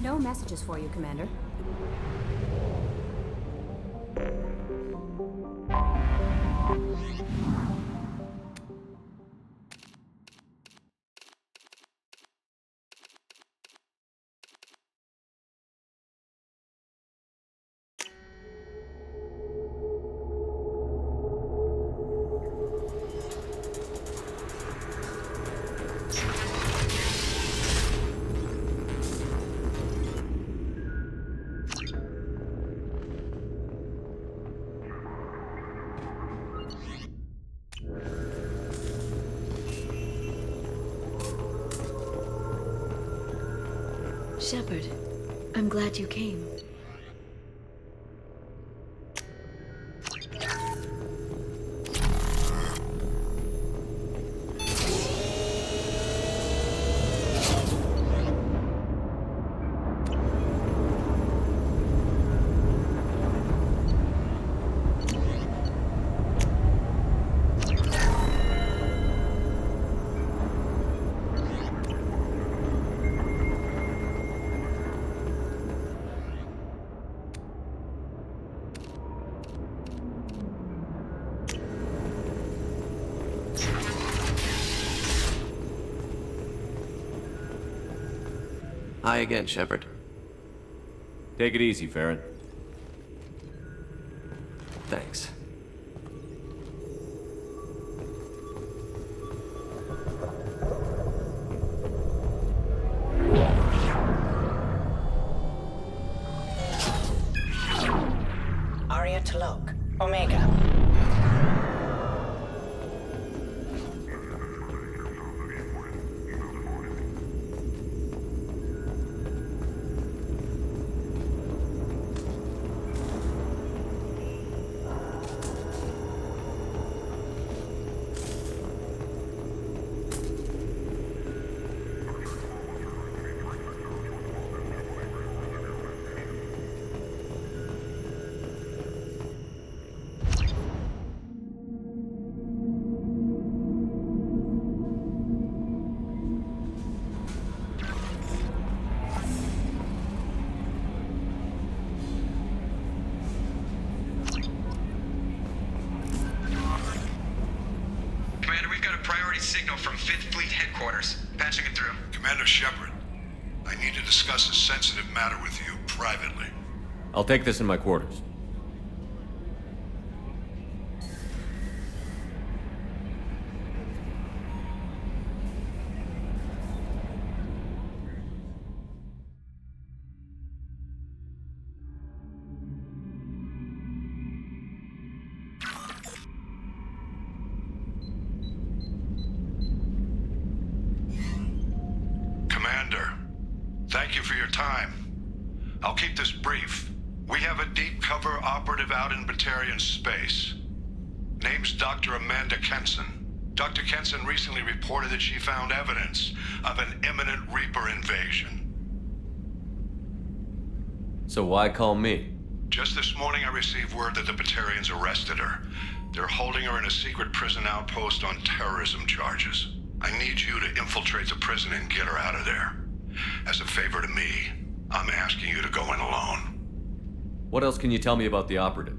No messages for you, Commander. Shepard, I'm glad you came. Hi again, Shepard. Take it easy, Farron. Thanks. Aria T'Loak, Omega. Commander, we've got a priority signal from 5th Fleet headquarters. Patching it through. Commander Shepard, I need to discuss a sensitive matter with you privately. I'll take this in my quarters. Commander, thank you for your time. I'll keep this brief. We have a deep cover operative out in Batarian space. Name's Dr. Amanda Kenson. Dr. Kenson recently reported that she found evidence of an imminent Reaper invasion. So why call me? Just this morning I received word that the Batarians arrested her. They're holding her in a secret prison outpost on terrorism charges. I need you to infiltrate the prison and get her out of there. As a favor to me, I'm asking you to go in alone. What else can you tell me about the operative?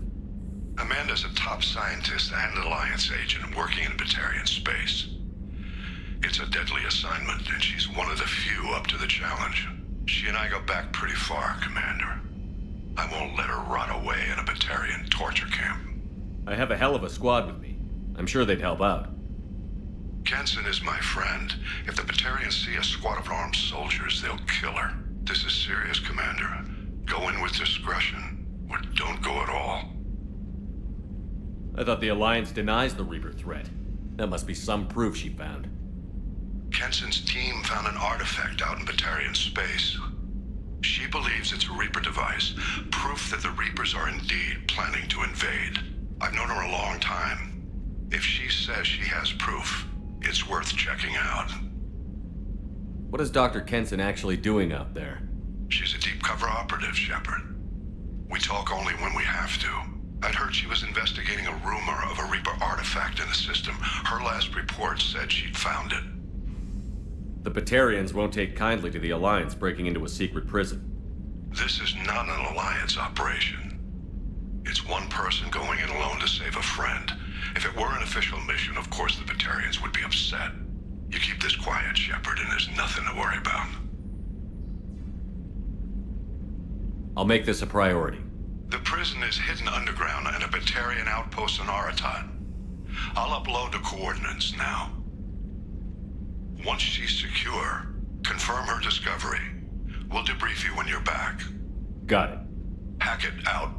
Amanda's a top scientist and Alliance agent working in Batarian space. It's a deadly assignment, and she's one of the few up to the challenge. She and I go back pretty far, Commander. I won't let her rot away in a Batarian torture camp. I have a hell of a squad with me. I'm sure they'd help out. Kenson is my friend. If the Batarians see a squad of armed soldiers, they'll kill her. This is serious, Commander. Go in with discretion, or don't go at all. I thought the Alliance denies the Reaper threat. That must be some proof she found. Kenson's team found an artifact out in Batarian space. She believes it's a Reaper device, proof that the Reapers are indeed planning to invade. I've known her a long time. If she says she has proof, it's worth checking out. What is Dr. Kenson actually doing out there? She's a deep cover operative, Shepard. We talk only when we have to. I'd heard she was investigating a rumor of a Reaper artifact in the system. Her last report said she'd found it. The Batarians won't take kindly to the Alliance breaking into a secret prison. not an Alliance operation. It's one person going in alone to save a friend. If it were an official mission, of course the Batarians would be upset. You keep this quiet, Shepard, and there's nothing to worry about. I'll make this a priority. The prison is hidden underground in a Batarian outpost on Aratat. I'll upload the coordinates now. Once she's secure, confirm her discovery. We'll debrief you when you're back. Got it. Hackett out.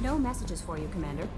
No messages for you, Commander.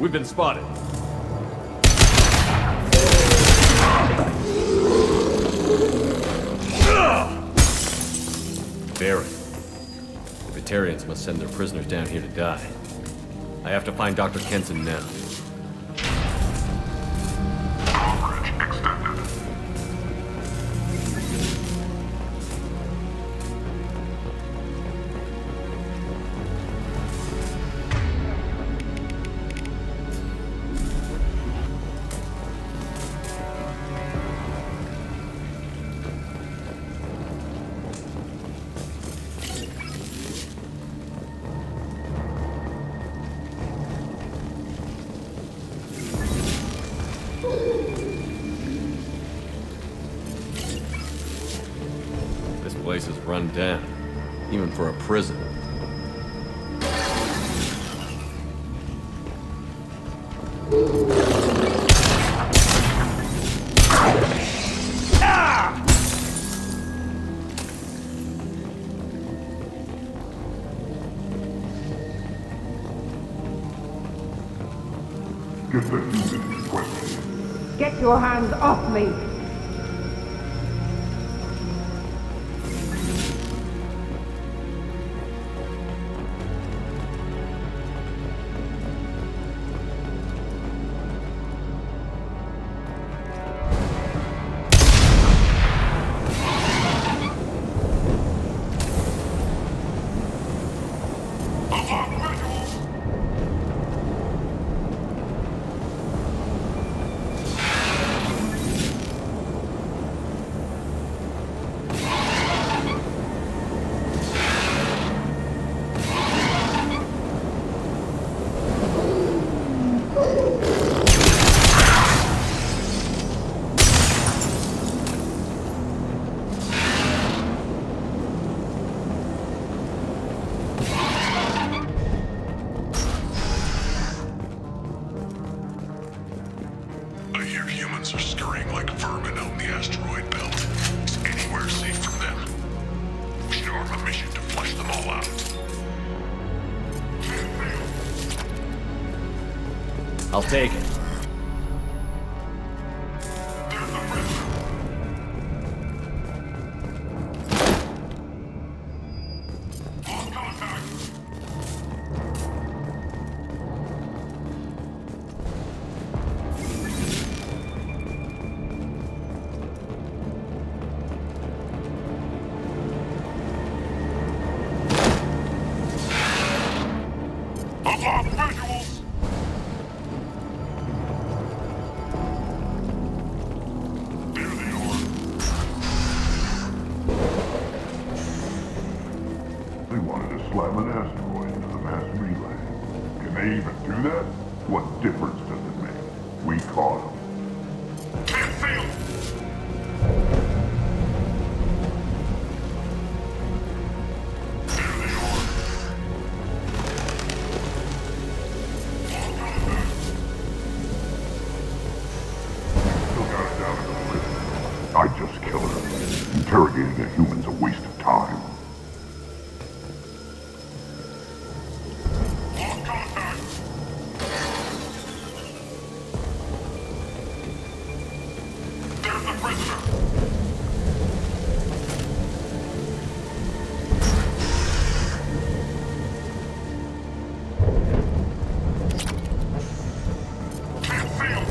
We've been spotted. Baron. The Batarians must send their prisoners down here to die. I have to find Dr. Kenson now. Coverage extended. This place is run down, even for a prison. Get the human in question. Get your hands off me! I hear humans are scurrying like vermin out in the asteroid belt. Is anywhere safe from them? We should arm a mission to flush them all out. I'll take it. There's the prisoner. Lost contact. I've lost visuals. There they are. They wanted to slam an asteroid into the mass relay. Can they even do that? What difference does it make? We caught them. Can't fail. There they are. Lost contact. Still got it down in the prison. I just killed her. Interrogating a human's a waste of time. Lost contact. There's the prisoner. Can't fail.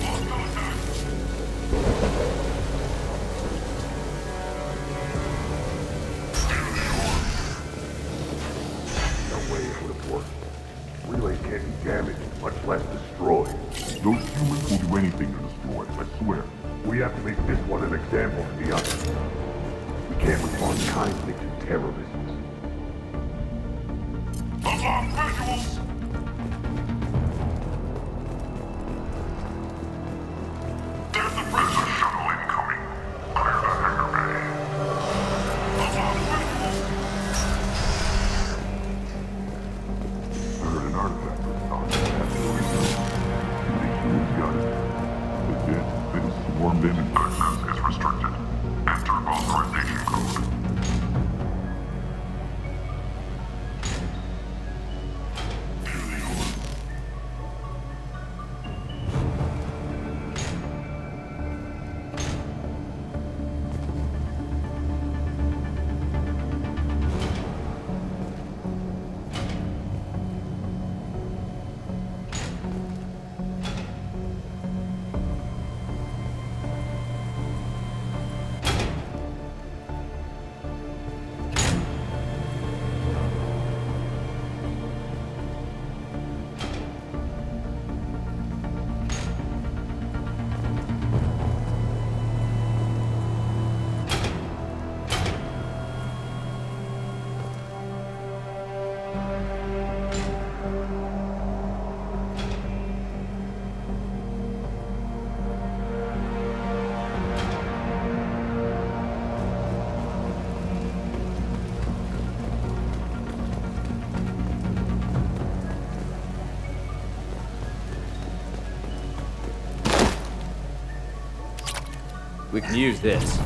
Lost contact. There they are. No way it would have worked. Relays can't be damaged, much less destroyed. Those humans will do anything to destroy them, I swear. We have to make this one an example to the others. We can't respond kindly to terrorists. I've lost visuals. authorization code. Here they are. We can use this.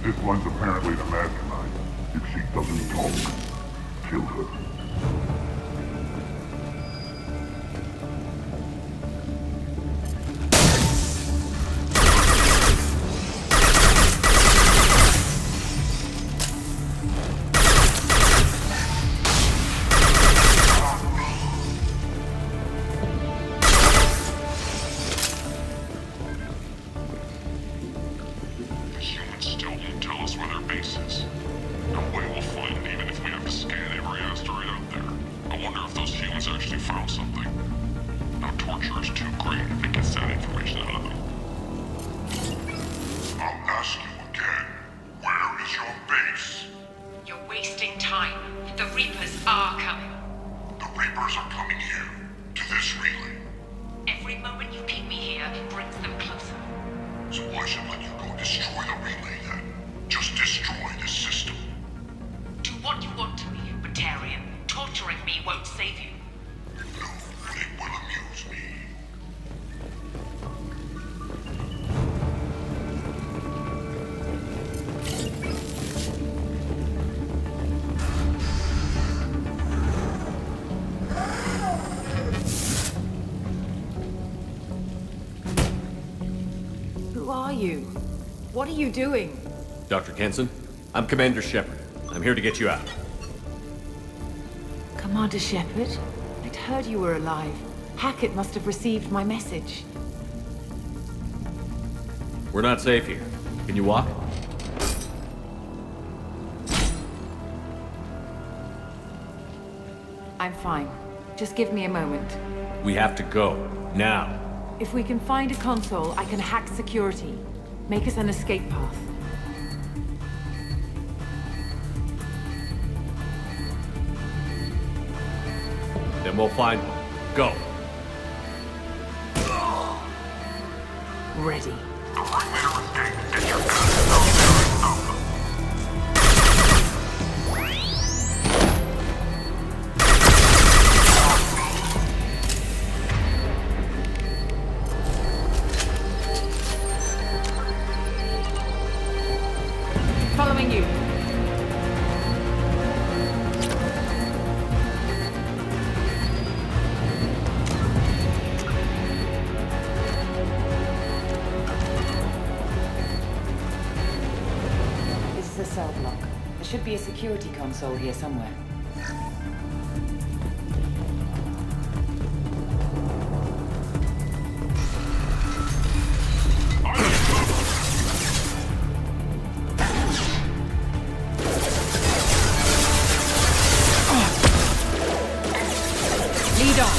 This one's apparently the mastermind. If she doesn't talk, kill her. What are you doing? Dr. Kenson, I'm Commander Shepard. I'm here to get you out. Commander Shepard? I'd heard you were alive. Hackett must have received my message. We're not safe here. Can you walk? I'm fine. Just give me a moment. We have to go. Now. If we can find a console, I can hack security. Make us an escape path. Then we'll find one. Go. Ready. Following you. There should be a security console here somewhere. Lead on.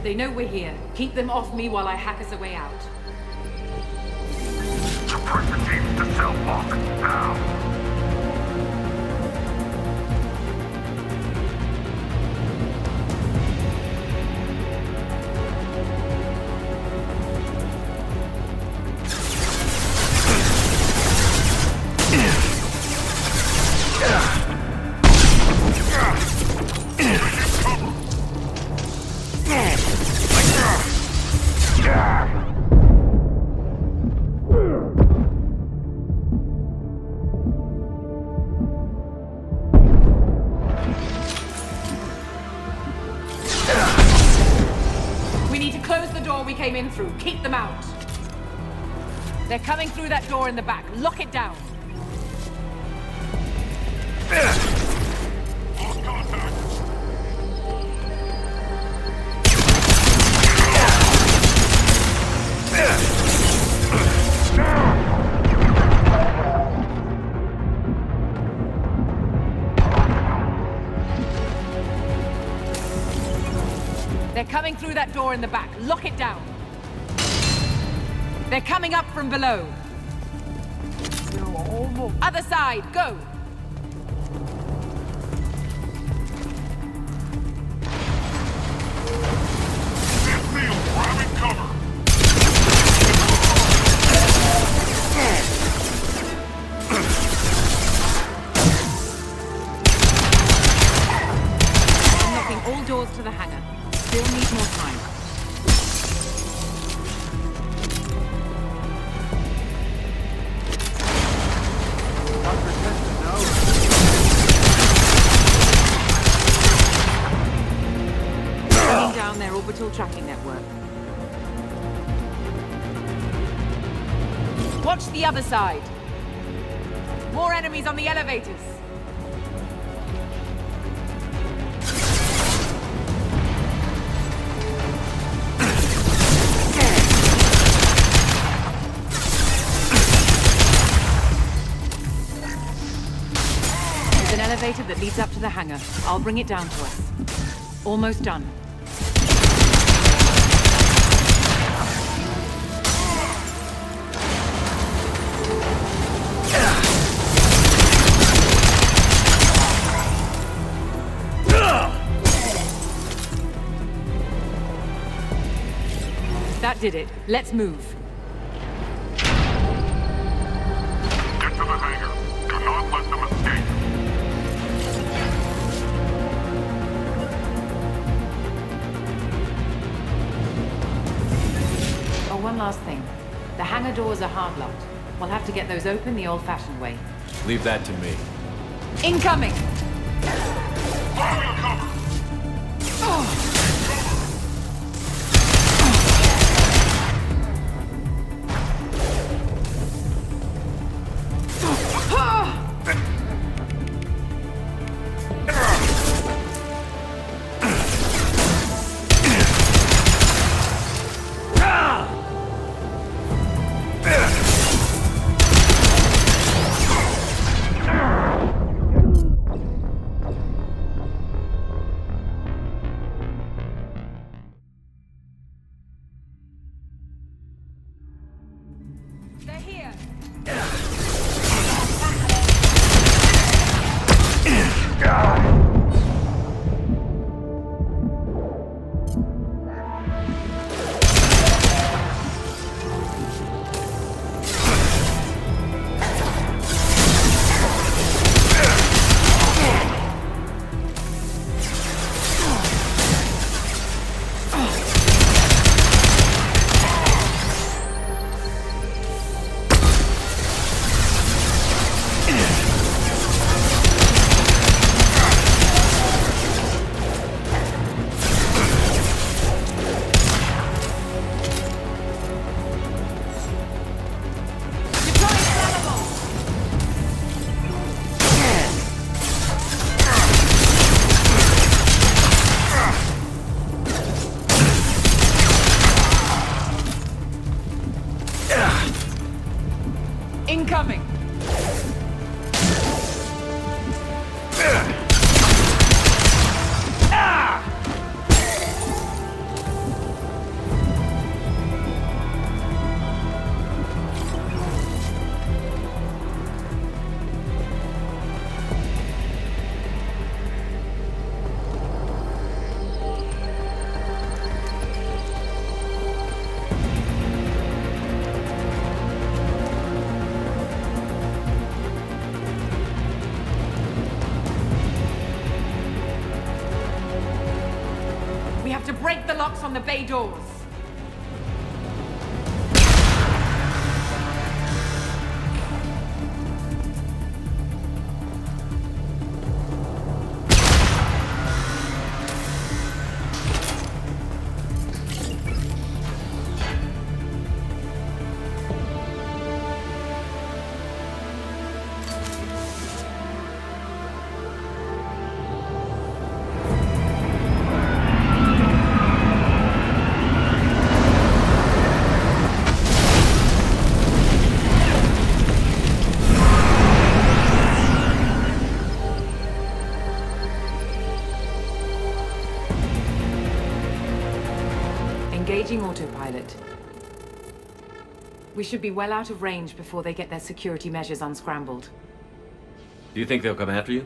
They know we're here. Keep them off me while I hack us a way out. Support the teams to cell block now. Came in through. Keep them out. They're coming through that door in the back. Lock it down. Lost contact. They're coming through that door in the back. Lock it down. They're coming up from below. Other side, go! Grabbing cover. Unlocking all doors to the hangar. Still need more time. Bringing down their orbital tracking network. Watch the other side. More enemies on the elevators. Elevator that leads up to the hangar. I'll bring it down to us. Almost done. That did it. Let's move. Get to the hangar. Do not let them escape. One last thing. The hangar doors are hard locked. We'll have to get those open the old-fashioned way. Leave that to me. Incoming! Fire cover! Incoming! We have to break the locks on the bay doors. Engaging autopilot. We should be well out of range before they get their security measures unscrambled. Do you think they'll come after you?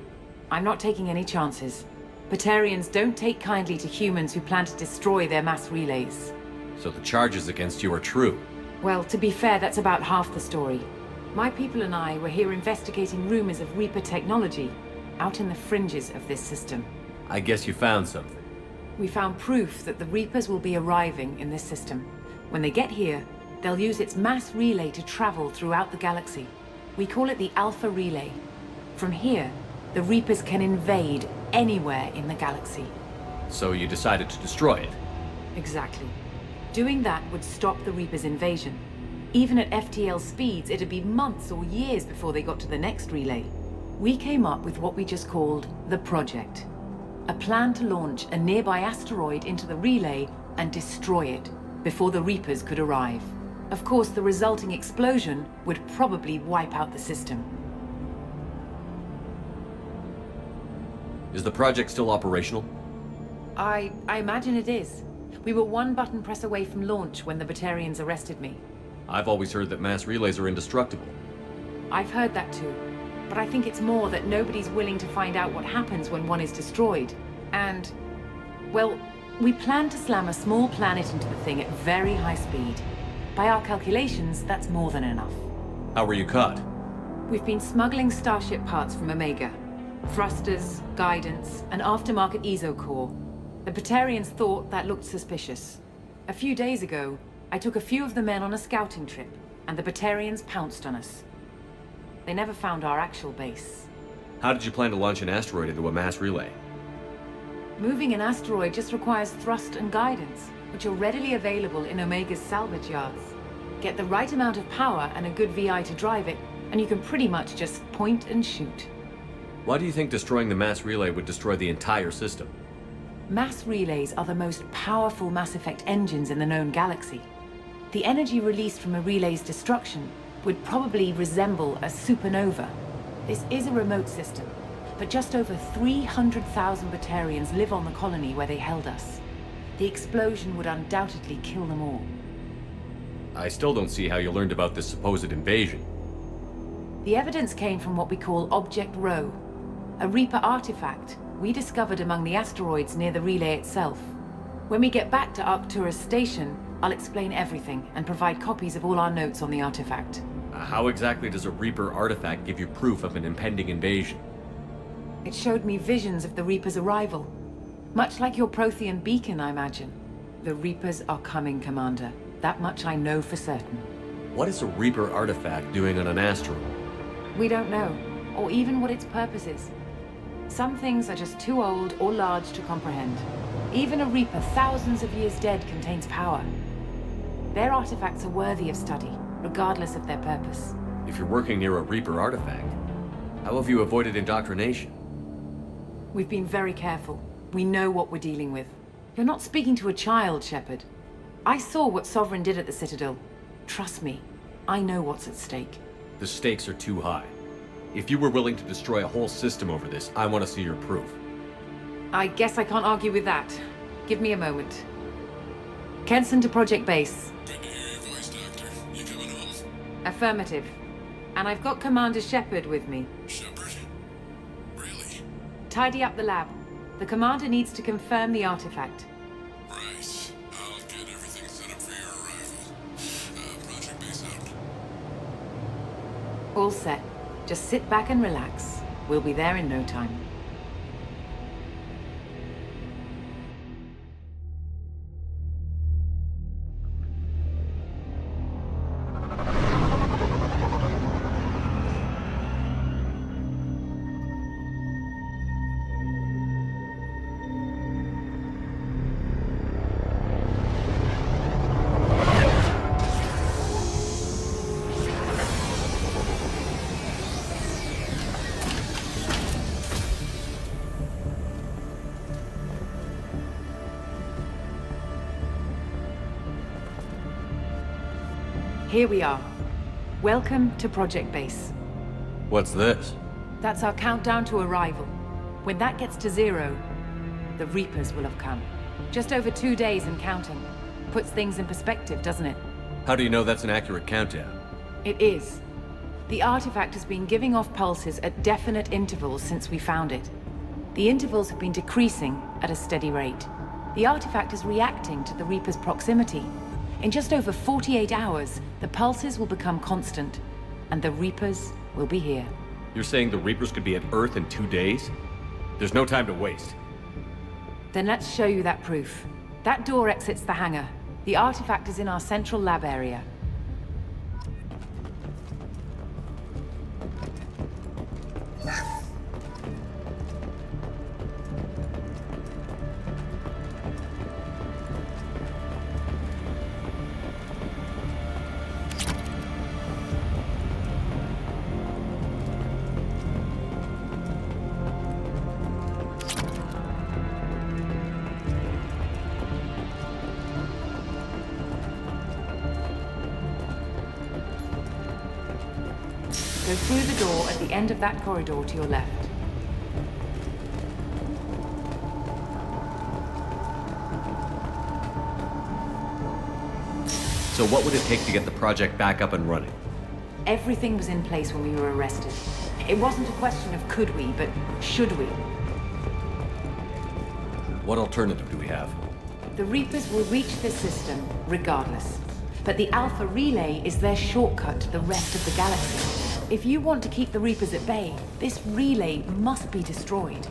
I'm not taking any chances. Batarians don't take kindly to humans who plan to destroy their mass relays. So the charges against you are true. Well, to be fair, that's about half the story. My people and I were here investigating rumors of Reaper technology out in the fringes of this system. I guess you found something. We found proof that the Reapers will be arriving in this system. When they get here, they'll use its mass relay to travel throughout the galaxy. We call it the Alpha Relay. From here, the Reapers can invade anywhere in the galaxy. So you decided to destroy it? Exactly. Doing that would stop the Reapers' invasion. Even at FTL speeds, it'd be months or years before they got to the next relay. We came up with what we just called the Project. A plan to launch a nearby asteroid into the relay and destroy it before the Reapers could arrive. Of course, the resulting explosion would probably wipe out the system. Is the project still operational? I imagine it is. We were one button press away from launch when the Batarians arrested me. I've always heard that mass relays are indestructible. I've heard that too. But I think it's more that nobody's willing to find out what happens when one is destroyed. And, well, we plan to slam a small planet into the thing at very high speed. By our calculations, that's more than enough. How were you caught? We've been smuggling Starship parts from Omega. Thrusters, guidance, and aftermarket ESO core. The Batarians thought that looked suspicious. A few days ago, I took a few of the men on a scouting trip, and the Batarians pounced on us. They never found our actual base. How did you plan to launch an asteroid into a mass relay? Moving an asteroid just requires thrust and guidance, which are readily available in Omega's salvage yards. Get the right amount of power and a good VI to drive it, and you can pretty much just point and shoot. Why do you think destroying the mass relay would destroy the entire system? Mass relays are the most powerful Mass Effect engines in the known galaxy. The energy released from a relay's destruction would probably resemble a supernova. This is a remote system, but just over 300,000 Batarians live on the colony where they held us. The explosion would undoubtedly kill them all. I still don't see how you learned about this supposed invasion. The evidence came from what we call Object Rho, a Reaper artifact we discovered among the asteroids near the relay itself. When we get back to Arcturus Station, I'll explain everything and provide copies of all our notes on the artifact. How exactly does a Reaper artifact give you proof of an impending invasion? It showed me visions of the Reaper's arrival. Much like your Prothean beacon, I imagine. The Reapers are coming, Commander. That much I know for certain. What is a Reaper artifact doing on an asteroid? We don't know, or even what its purpose is. Some things are just too old or large to comprehend. Even a Reaper thousands of years dead contains power. Their artifacts are worthy of study, regardless of their purpose. If you're working near a Reaper artifact, how have you avoided indoctrination? We've been very careful. We know what we're dealing with. You're not speaking to a child, Shepard. I saw what Sovereign did at the Citadel. Trust me, I know what's at stake. The stakes are too high. If you were willing to destroy a whole system over this, I want to see your proof. I guess I can't argue with that. Give me a moment. Kenson to Project Base. Good to hear your voice, Doctor. You coming home? Affirmative. And I've got Commander Shepard with me. Shepard? Really? Tidy up the lab. The Commander needs to confirm the artifact. Right. I'll get everything set up for your arrival. Project Base out. All set. Just sit back and relax. We'll be there in no time. Here we are. Welcome to Project Base. What's this? That's our countdown to arrival. When that gets to 0, the Reapers will have come. Just over 2 days and counting. Puts things in perspective, doesn't it? How do you know that's an accurate countdown? It is. The artifact has been giving off pulses at definite intervals since we found it. The intervals have been decreasing at a steady rate. The artifact is reacting to the Reaper's proximity. In just over 48 hours, the pulses will become constant, and the Reapers will be here. You're saying the Reapers could be at Earth in 2 days? There's no time to waste. Then let's show you that proof. That door exits the hangar. The artifact is in our central lab area. Go through the door at the end of that corridor to your left. So what would it take to get the project back up and running? Everything was in place when we were arrested. It wasn't a question of could we, but should we. What alternative do we have? The Reapers will reach this system regardless. But the Alpha Relay is their shortcut to the rest of the galaxy. If you want to keep the Reapers at bay, this relay must be destroyed.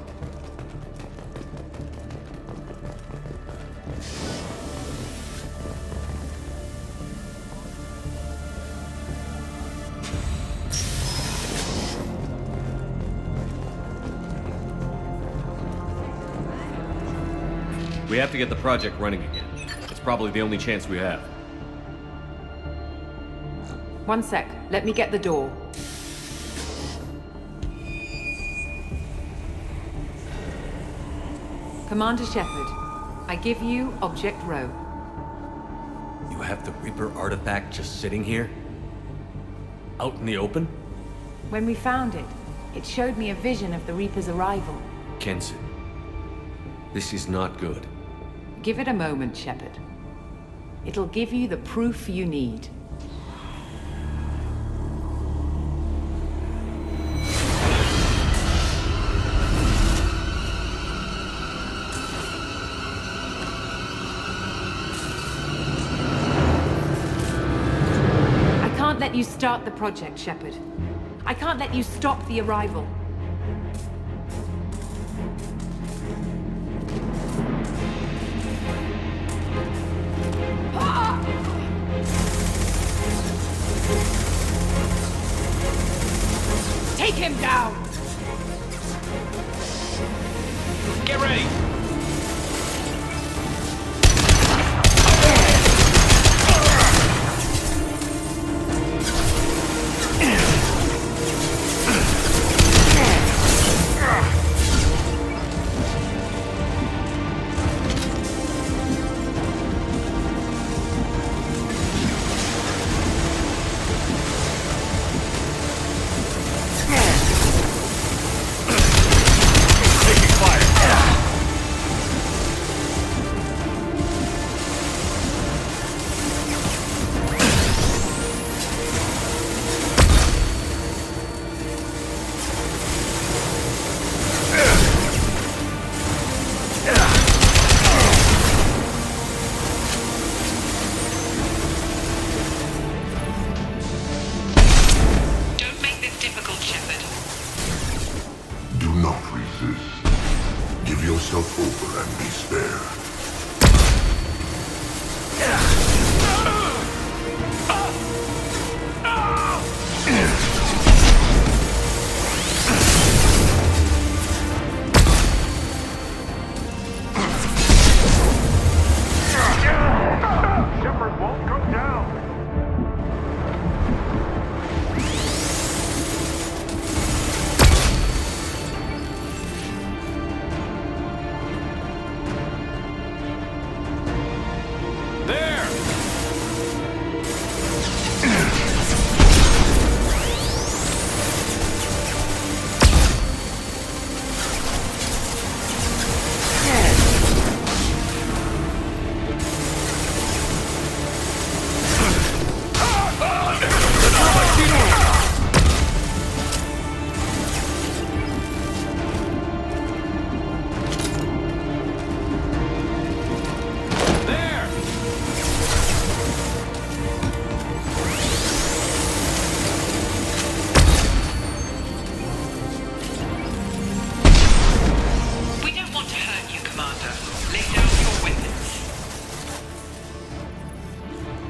We have to get the project running again. It's probably the only chance we have. One sec. Let me get the door. Commander Shepard, I give you Object Rho. You have the Reaper artifact just sitting here? Out in the open? When we found it, it showed me a vision of the Reaper's arrival. Kenson, this is not good. Give it a moment, Shepard. It'll give you the proof you need. I can't let you start the project, Shepard. I can't let you stop the arrival. Take him down! Get ready!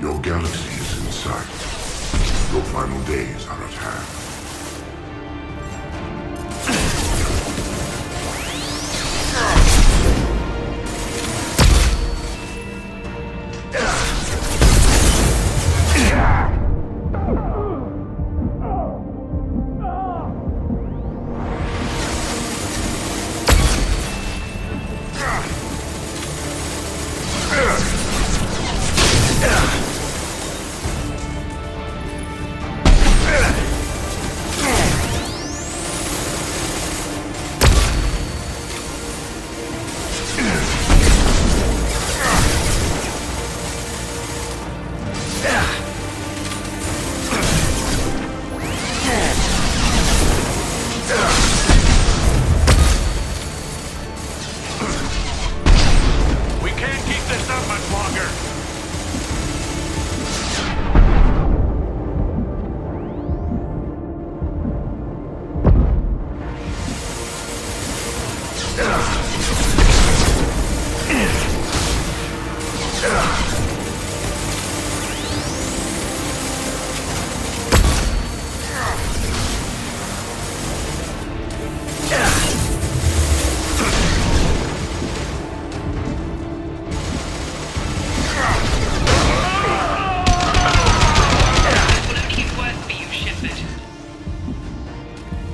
Your galaxy is in sight. Your final days are at hand.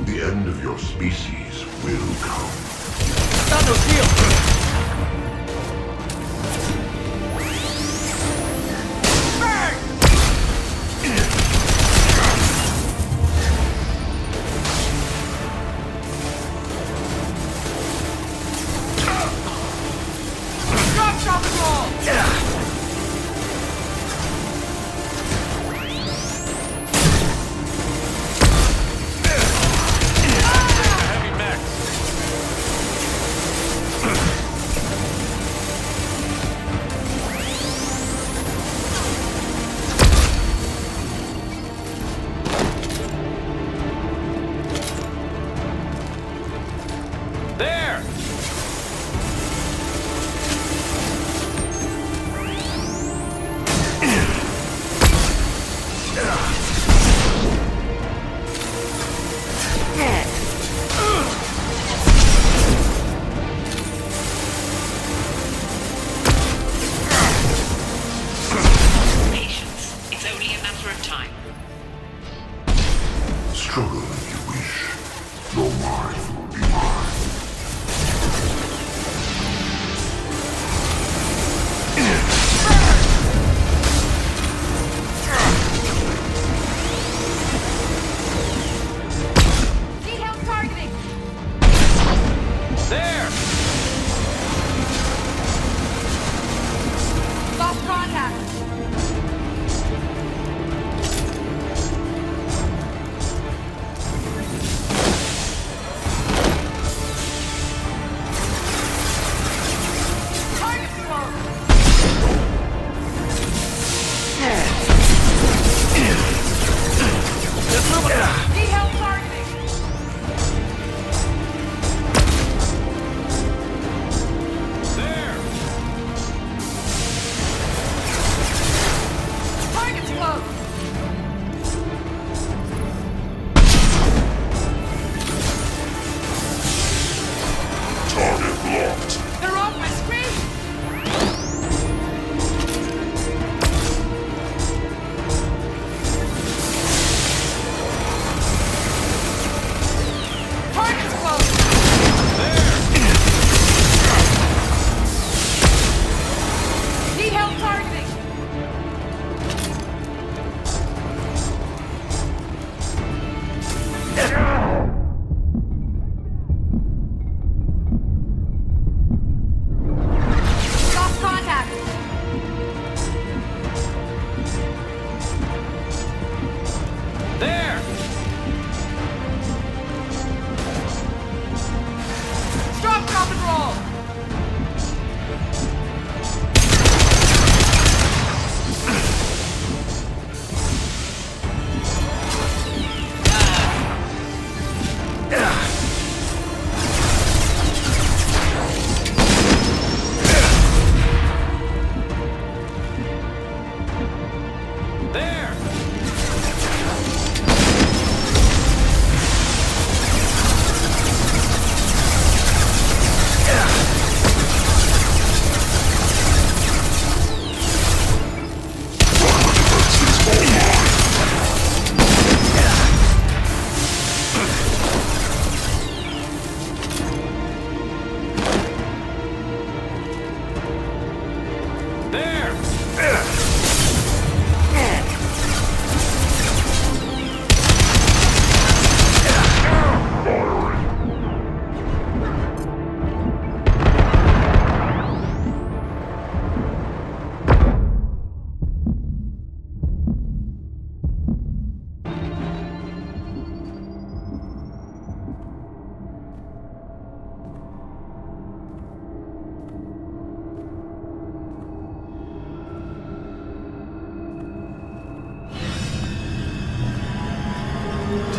The end of your species will come. Not no shield! Struggle if you wish. Your mind will be mine. Need help targeting! There! Lost contact!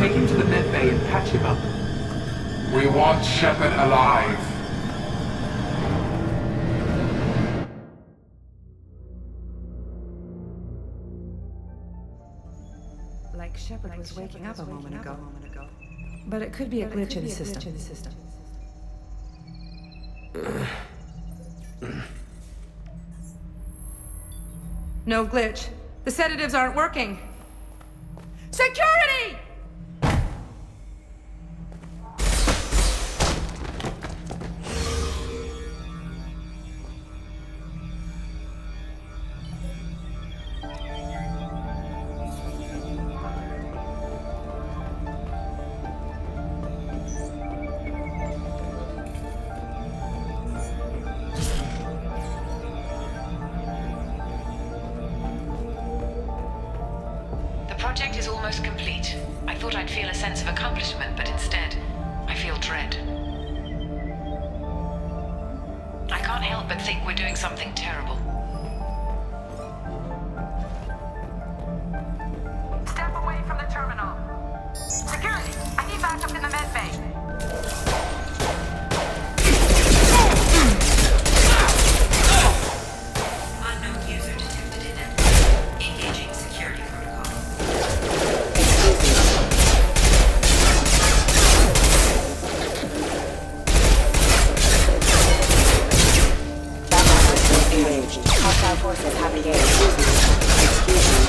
take him to the med bay and patch him up. We want Shepard alive. Like Shepard was waking up a moment ago. But it could be a glitch in the system. No glitch. The sedatives aren't working. Security! The project is almost complete. I thought I'd feel a sense of accomplishment, but instead, I feel dread. I can't help but think we're doing something terrible. Step away from the terminal. Security, I need backup in the med bay. Unknown user detected in it. Engaging security protocol. Engaged. Hostile forces have engaged. Excuse me.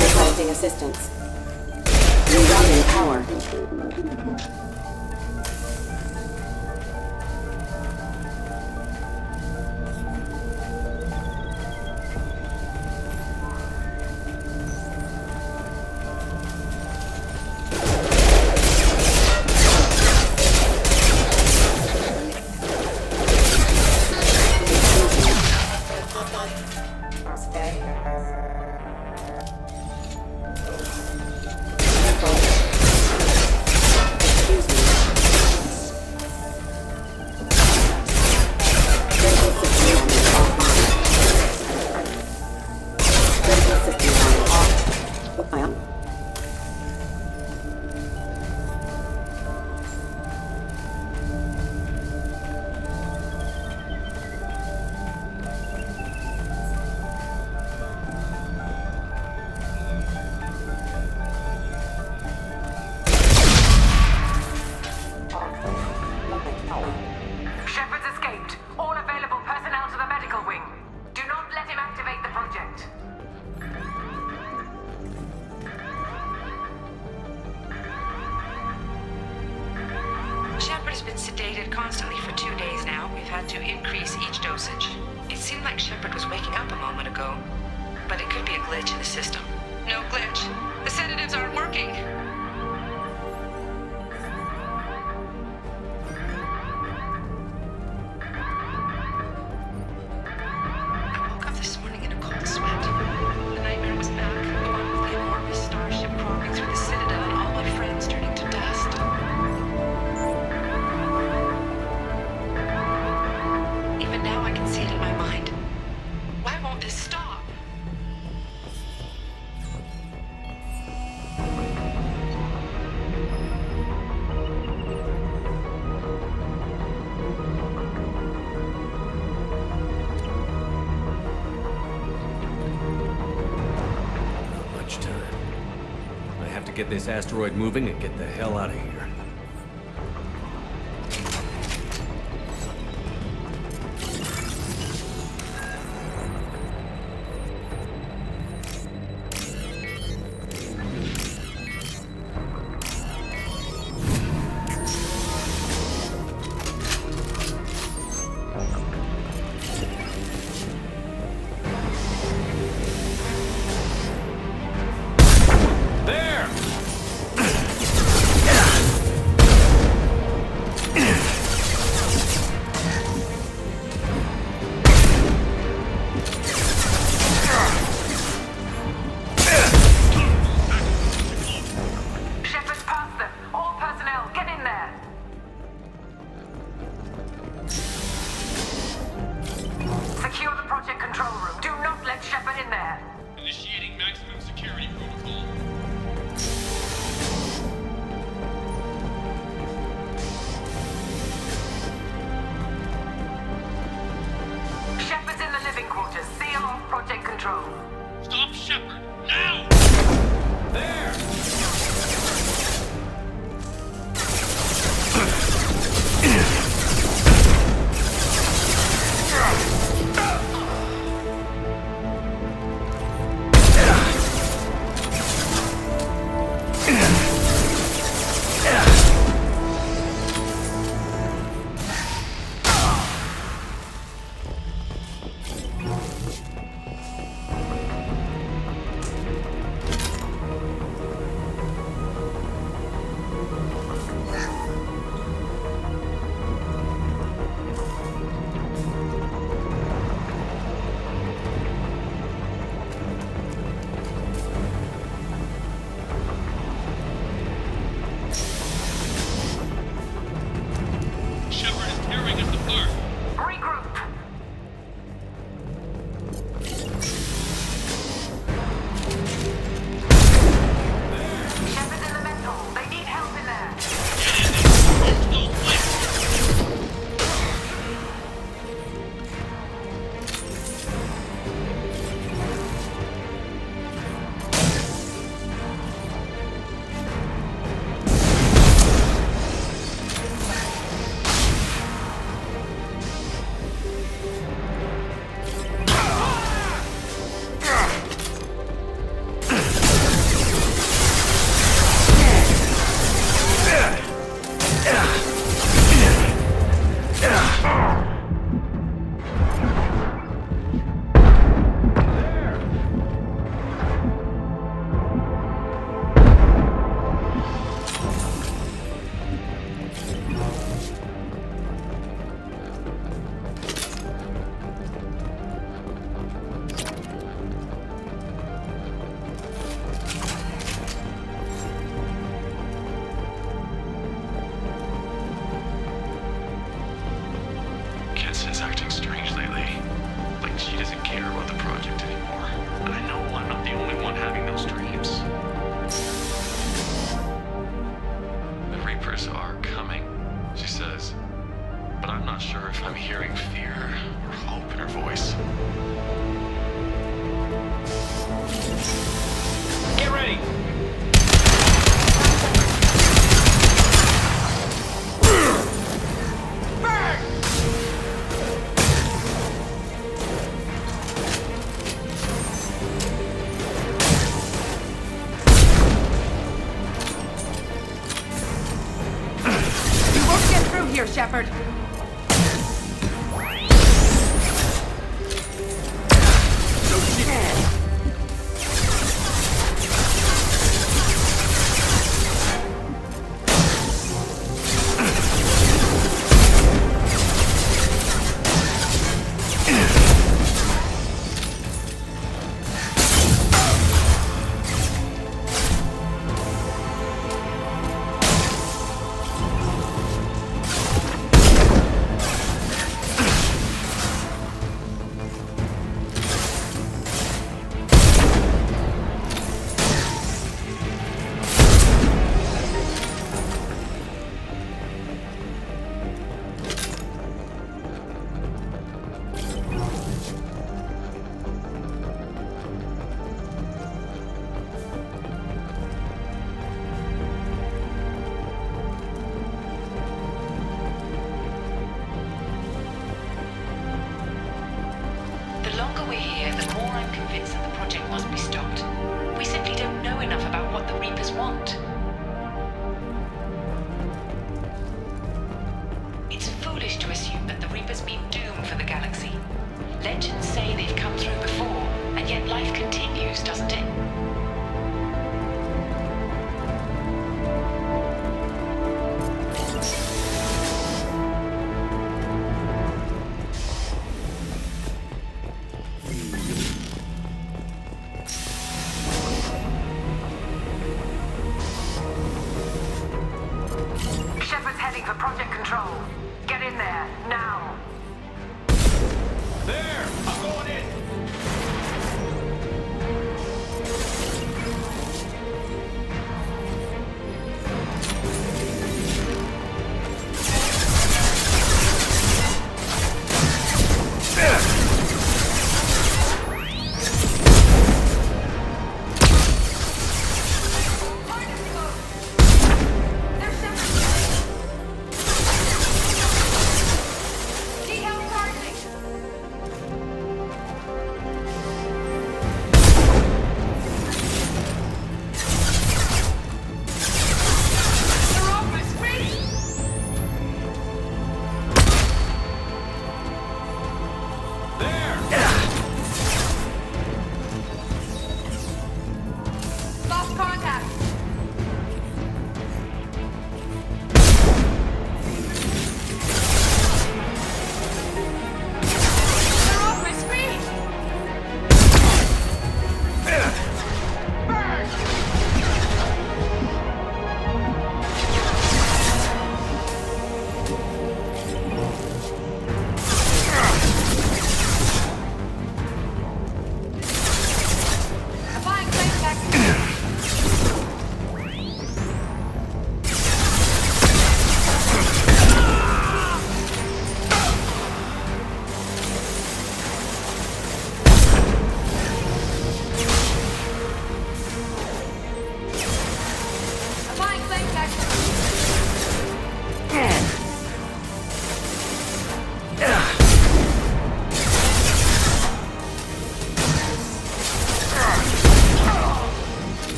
Requesting assistance. Rerouting power. Shepard's escaped. All available personnel to the medical wing. Do not let him activate the project. Shepard has been sedated constantly for 2 days now. We've had to increase each dosage. It seemed like Shepard was waking up a moment ago, but it could be a glitch in the system. No glitch. The sedatives aren't working. I woke up this morning in a cold sweat. The nightmare was back, along with the enormous starship crawling through the Citadel and all my friends turning to dust. Even now I can see it in my mind. Why won't this stop? Not much time. I have to get this asteroid moving and get the hell out of here. There! strange lately. Like she doesn't care about the project anymore. And I know I'm not the only one having those dreams. The Reapers are coming, she says. But I'm not sure if I'm hearing fear or hope in her voice. Get ready! Here, Shepard. The longer we're here, the more I'm convinced that the project must be stopped. We simply don't know enough about what the Reapers want. It's foolish to assume that the Reapers mean doom for the galaxy. Legends say they've come through before, and yet life continues, doesn't it? Shepard's heading for Project Control. Get in there, now! There! I'm going in!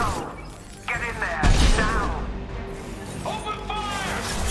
go. Get in there, now. Open fire!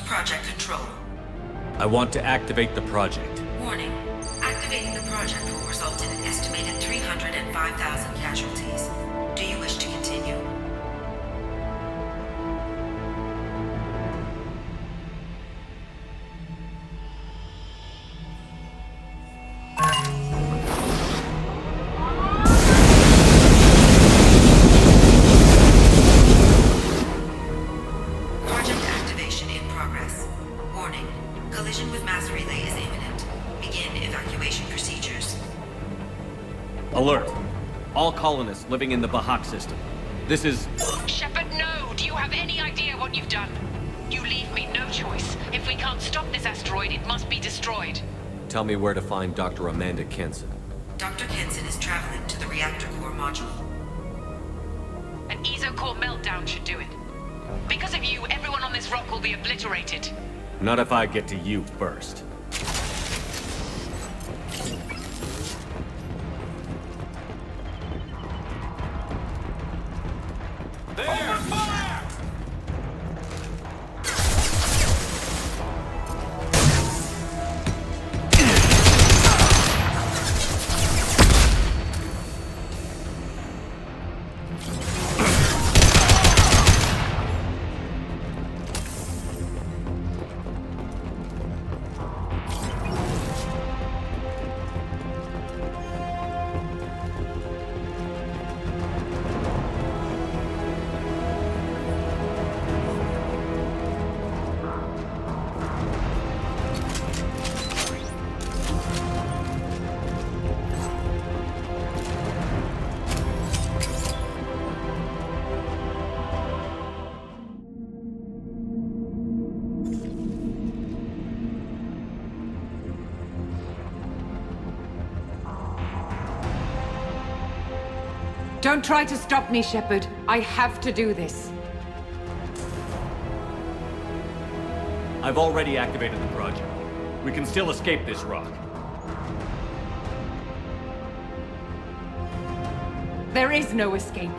Project Control. I want to activate the project. Warning. Activating the project will result in an estimated 305,000 casualties. Do you wish to continue? Alert! All colonists living in the Bahak system. This is... Shepard, no! Do you have any idea what you've done? You leave me no choice. If we can't stop this asteroid, it must be destroyed. Tell me where to find Dr. Amanda Kenson. Dr. Kenson is traveling to the reactor core module. An ESO-core meltdown should do it. Because of you, everyone on this rock will be obliterated. Not if I get to you first. Don't try to stop me, Shepard. I have to do this. I've already activated the project. We can still escape this rock. There is no escape.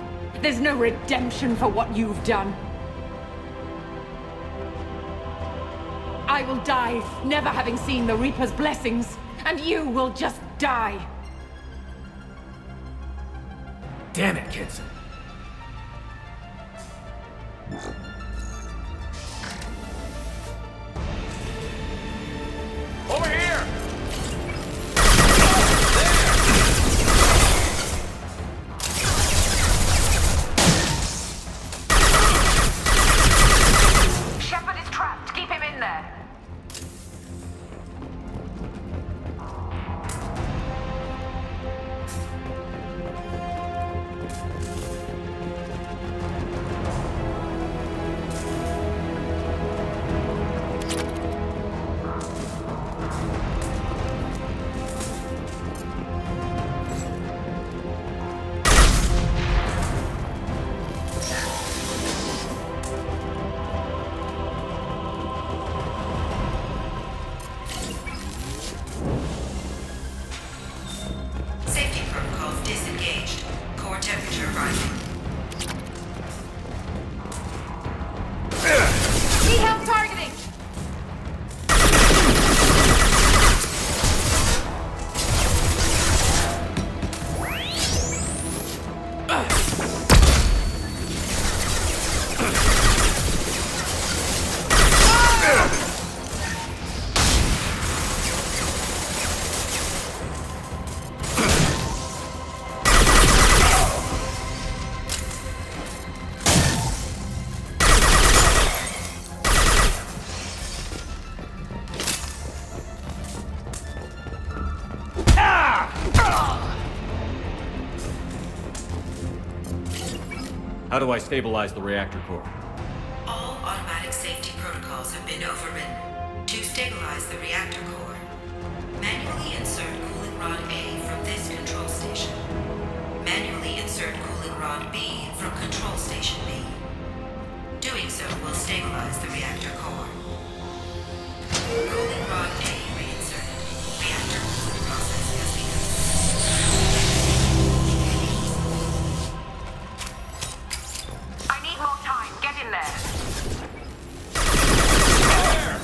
There's no redemption for what you've done. I will die, never having seen the Reaper's blessings, and you will just die. Damn it, Kenson. Over here! Shepard is trapped. Keep him in there. Safety protocols disengaged. Core temperature rising. Need help targeting! How do I stabilize the reactor core? All automatic safety protocols have been overridden. To stabilize the reactor core, manually insert cooling rod A from this control station. Manually insert cooling rod B from control station B. Doing so will stabilize the reactor core. Cooling rod A reinserted. Reactor cooling process has begun. I need more time. Get in there. There!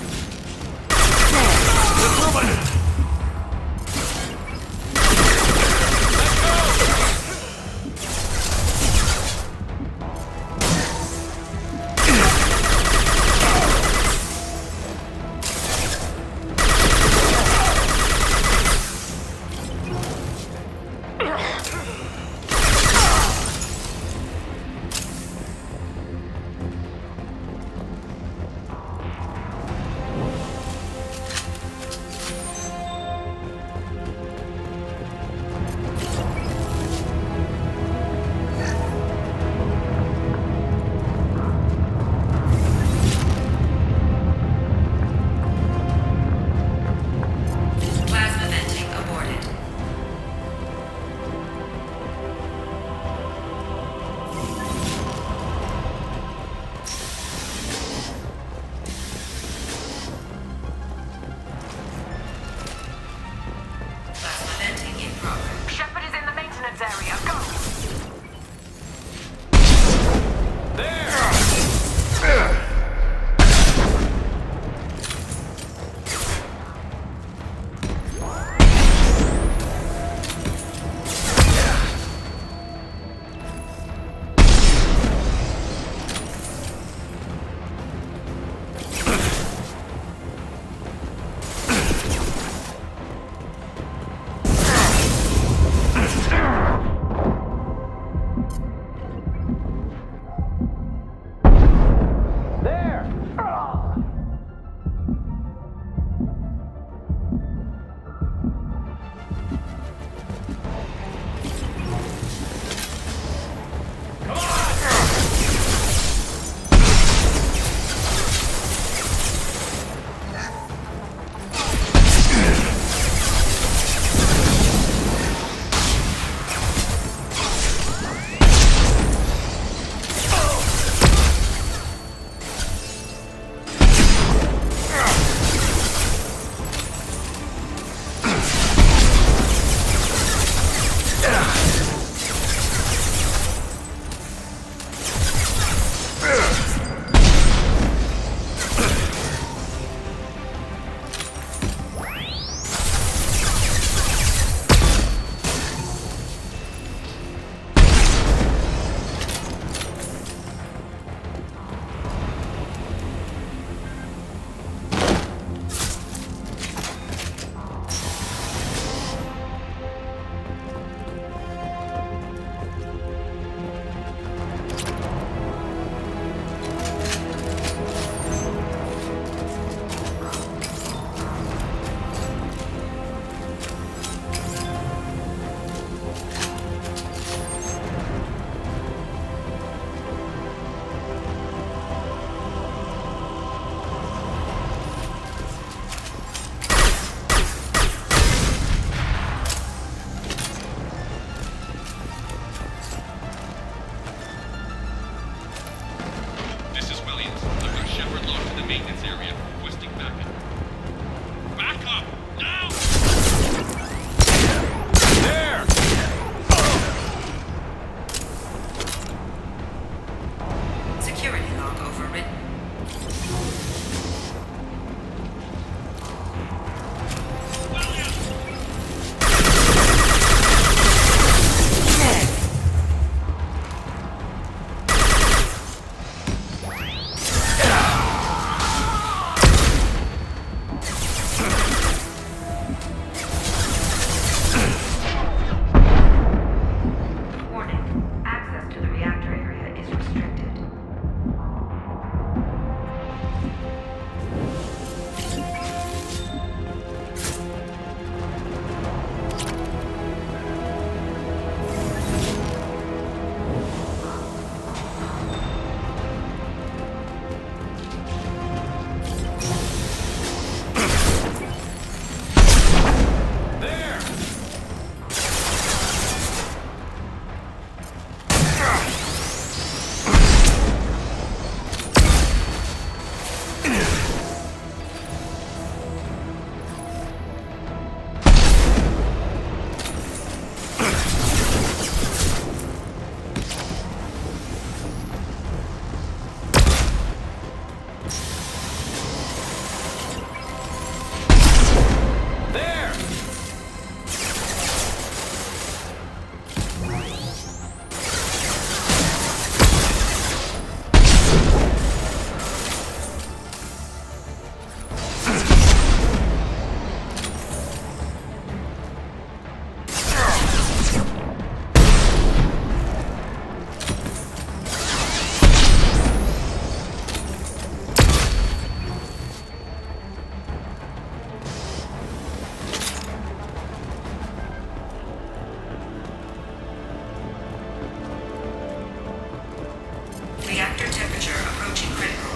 Reactor temperature approaching critical.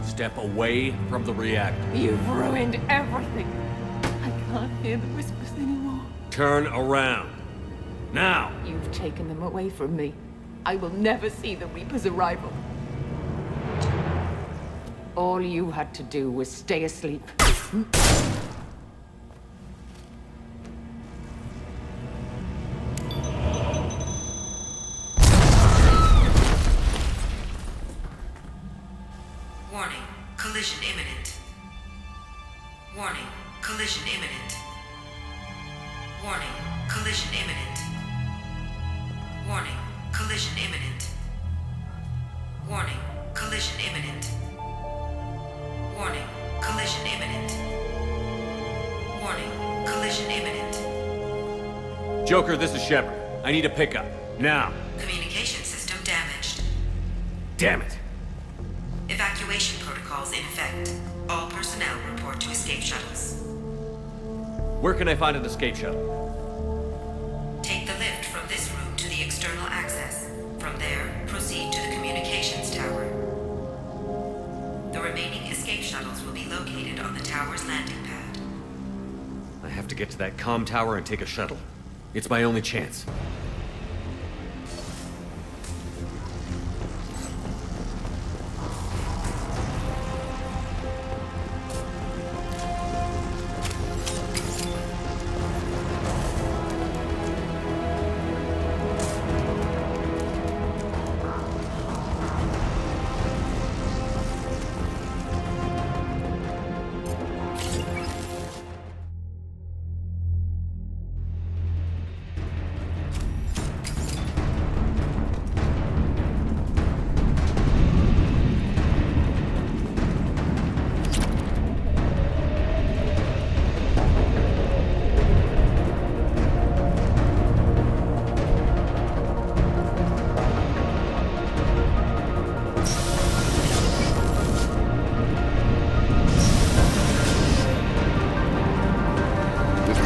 Step away from the reactor. You've ruined everything. I can't hear the whispers anymore. Turn around. Now! You've taken them away from me. I will never see the Reaper's arrival. All you had to do was stay asleep. Warning, collision imminent. Warning, collision imminent. Warning, collision imminent. Warning, collision imminent. Warning, collision imminent. Warning, collision imminent. Warning, collision imminent. Joker, this is Shepard. I need a pickup. Now. Communication system damaged. Damn it. Evacuation protocols in effect. All personnel report to escape shuttles. Where can I find an escape shuttle? Take the lift from this room to the external access. From there, proceed to the communications tower. The remaining escape shuttles will be located on the tower's landing pad. I have to get to that comm tower and take a shuttle. It's my only chance.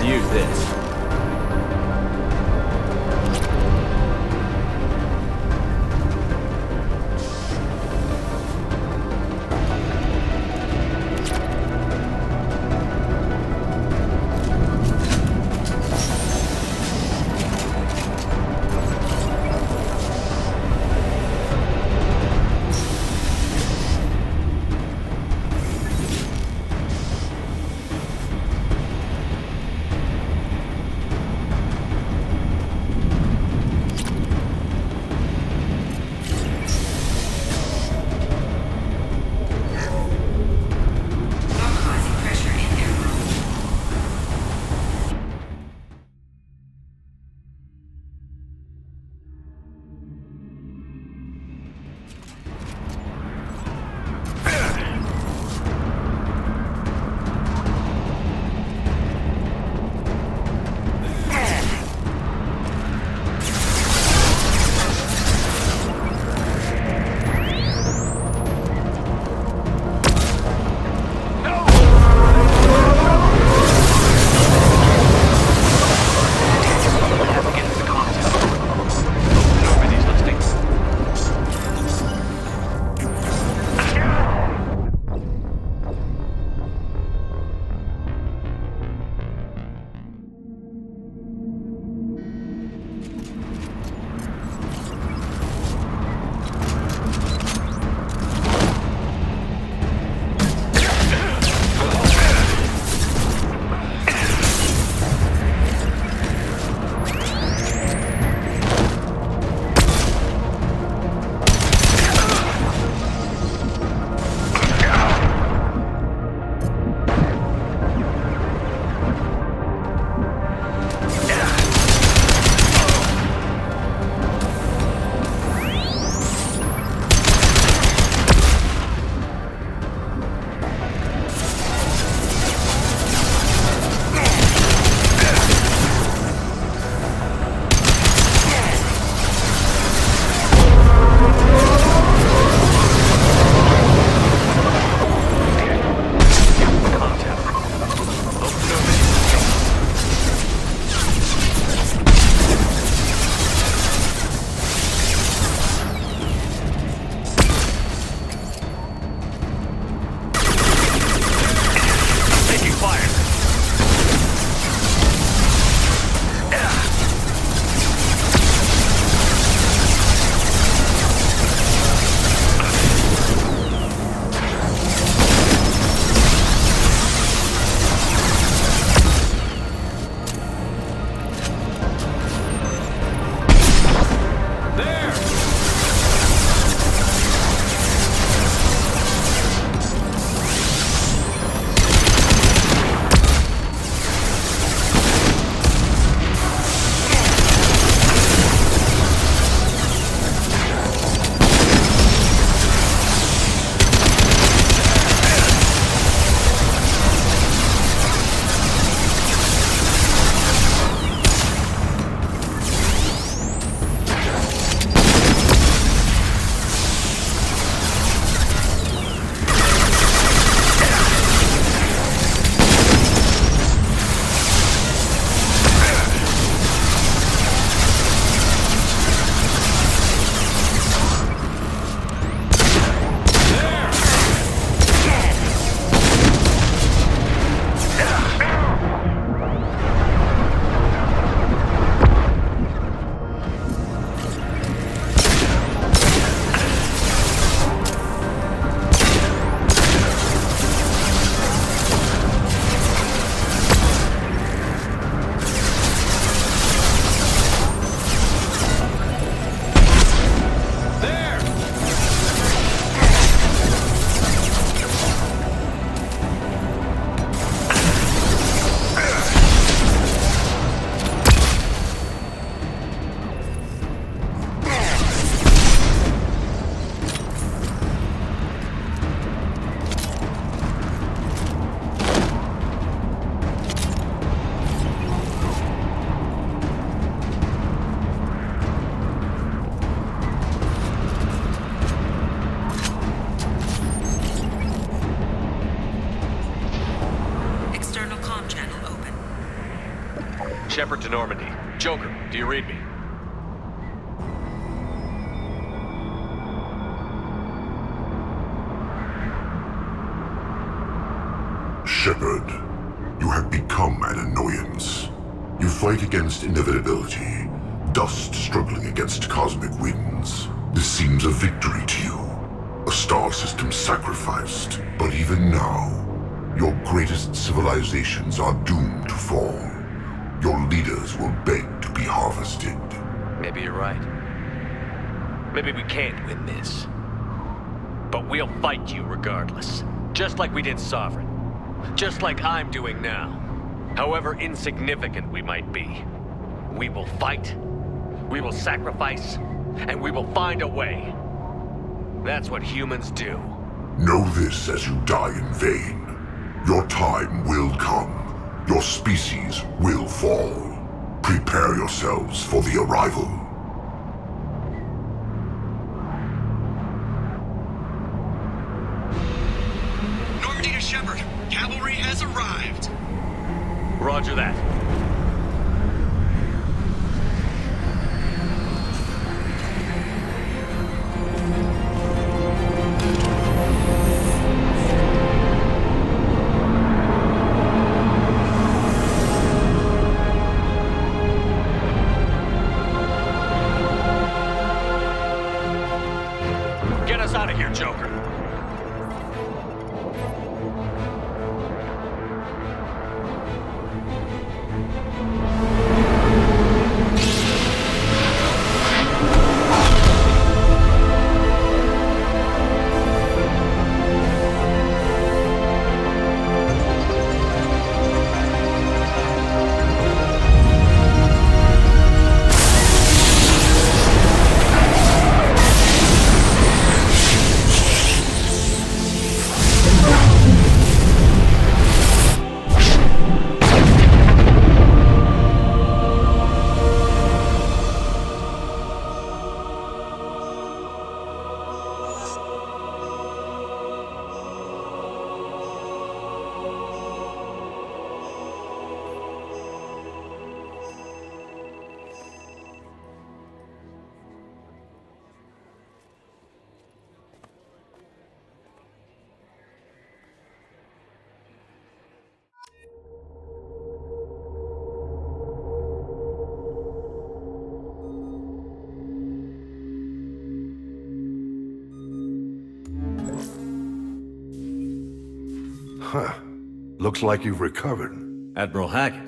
Use this. Shepard to Normandy. Joker, do you read me? Shepard, you have become an annoyance. You fight against inevitability, dust struggling against cosmic winds. This seems a victory to you. A star system sacrificed. But even now, your greatest civilizations are doomed to fall. Your leaders will beg to be harvested. Maybe you're right. Maybe we can't win this. But we'll fight you regardless. Just like we did Sovereign. Just like I'm doing now. However insignificant we might be. We will fight, we will sacrifice, and we will find a way. That's what humans do. Know this as you die in vain. Your time will come. Your species will fall. Prepare yourselves for the arrival. Normandy to Shepard. Cavalry has arrived. Roger that. Get us out of here, Joker. Huh. Looks like you've recovered. Admiral Hackett.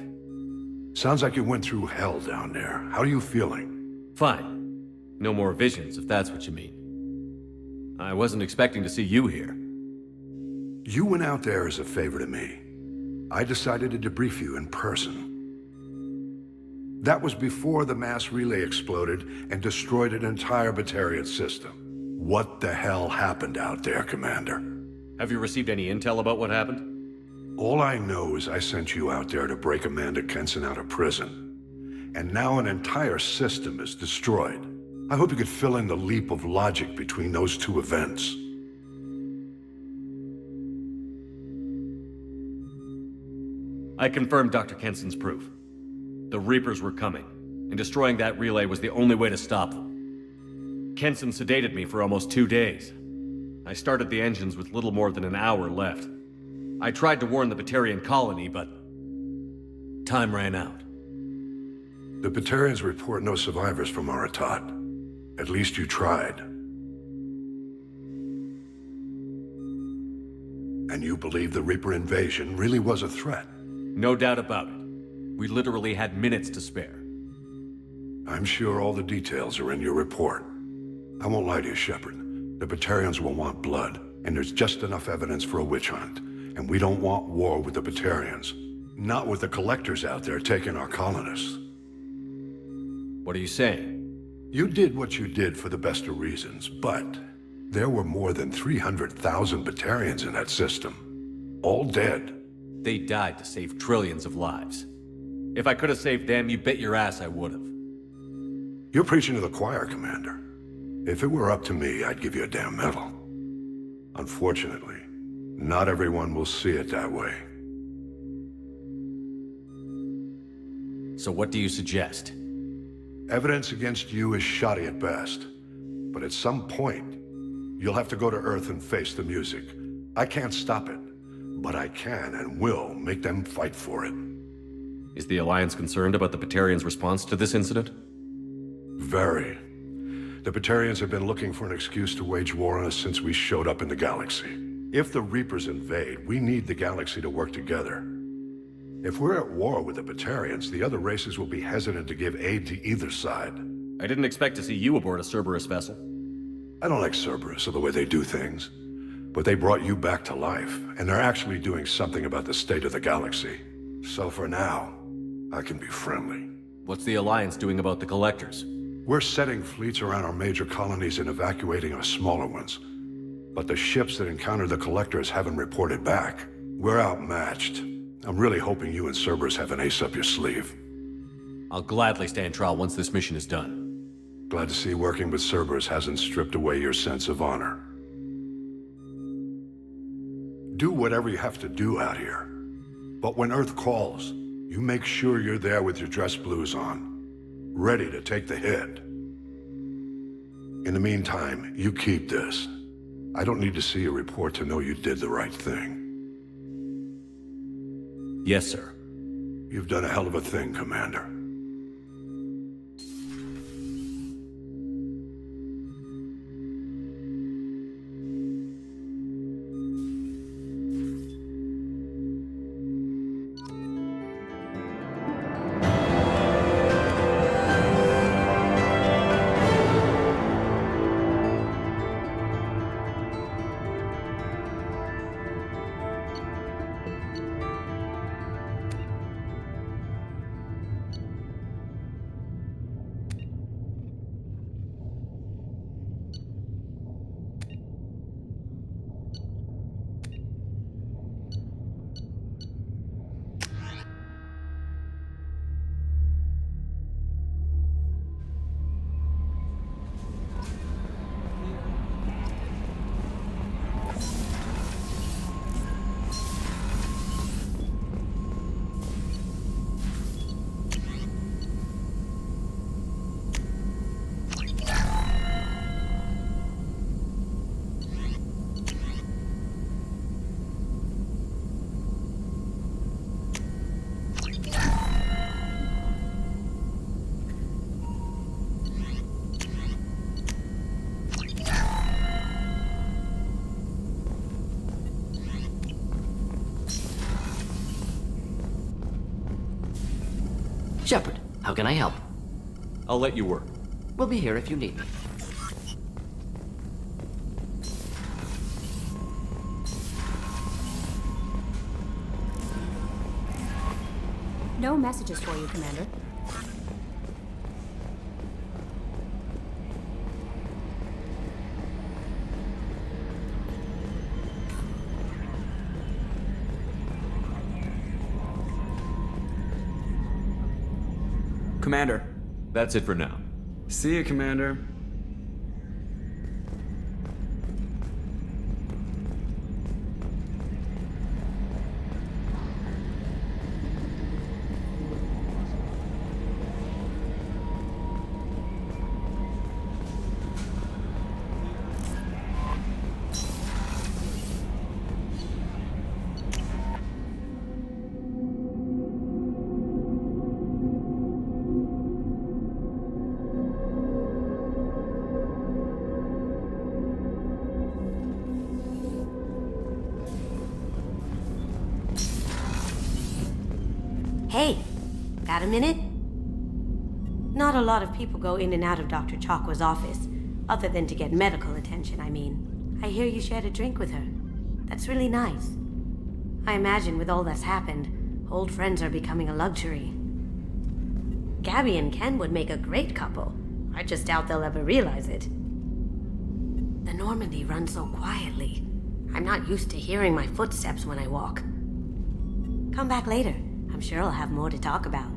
Sounds like you went through hell down there. How are you feeling? Fine. No more visions, if that's what you mean. I wasn't expecting to see you here. You went out there as a favor to me. I decided to debrief you in person. That was before the mass relay exploded and destroyed an entire Batarian system. What the hell happened out there, Commander? Have you received any intel about what happened? All I know is I sent you out there to break Amanda Kenson out of prison. And now an entire system is destroyed. I hope you could fill in the leap of logic between those two events. I confirmed Dr. Kenson's proof. The Reapers were coming, and destroying that relay was the only way to stop them. Kenson sedated me for almost 2 days. I started the engines with little more than an hour left. I tried to warn the Batarian colony, but time ran out. The Batarians report no survivors from Aratat. At least you tried. And you believe the Reaper invasion really was a threat? No doubt about it. We literally had minutes to spare. I'm sure all the details are in your report. I won't lie to you, Shepard. The Batarians will want blood, and there's just enough evidence for a witch hunt. And we don't want war with the Batarians. Not with the collectors out there taking our colonists. What are you saying? You did what you did for the best of reasons, but there were more than 300,000 Batarians in that system. All dead. They died to save trillions of lives. If I could have saved them, you bet your ass I would have. You're preaching to the choir, Commander. If it were up to me, I'd give you a damn medal. Unfortunately, not everyone will see it that way. So what do you suggest? Evidence against you is shoddy at best. But at some point, you'll have to go to Earth and face the music. I can't stop it, but I can and will make them fight for it. Is the Alliance concerned about the Batarians' response to this incident? Very. The Batarians have been looking for an excuse to wage war on us since we showed up in the galaxy. If the Reapers invade, we need the galaxy to work together. If we're at war with the Batarians, the other races will be hesitant to give aid to either side. I didn't expect to see you aboard a Cerberus vessel. I don't like Cerberus or the way they do things, but they brought you back to life, and they're actually doing something about the state of the galaxy. So for now, I can be friendly. What's the Alliance doing about the Collectors? We're setting fleets around our major colonies and evacuating our smaller ones. But the ships that encounter the Collectors haven't reported back. We're outmatched. I'm really hoping you and Cerberus have an ace up your sleeve. I'll gladly stand trial once this mission is done. Glad to see working with Cerberus hasn't stripped away your sense of honor. Do whatever you have to do out here. But when Earth calls, you make sure you're there with your dress blues on, ready to take the hit. In the meantime, you keep this. I don't need to see a report to know you did the right thing. Yes, sir. You've done a hell of a thing, Commander. Shepard, how can I help? I'll let you work. We'll be here if you need me. No messages for you, Commander. Commander. That's it for now. See you, Commander. Hey, got a minute? Not a lot of people go in and out of Dr. Chakwa's office, other than to get medical attention, I mean. I hear you shared a drink with her. That's really nice. I imagine with all that's happened, old friends are becoming a luxury. Gabby and Ken would make a great couple. I just doubt they'll ever realize it. The Normandy runs so quietly. I'm not used to hearing my footsteps when I walk. Come back later. I'm sure I'll have more to talk about.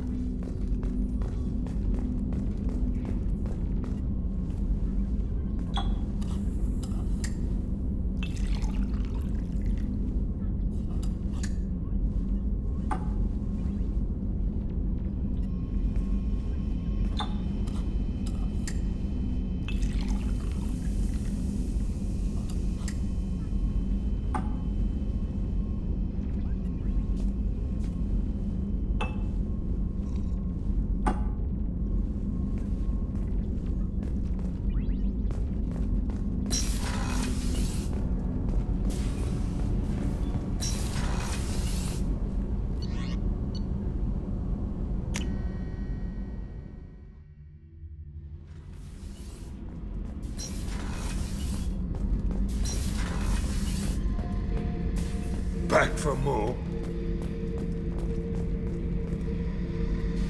back for more?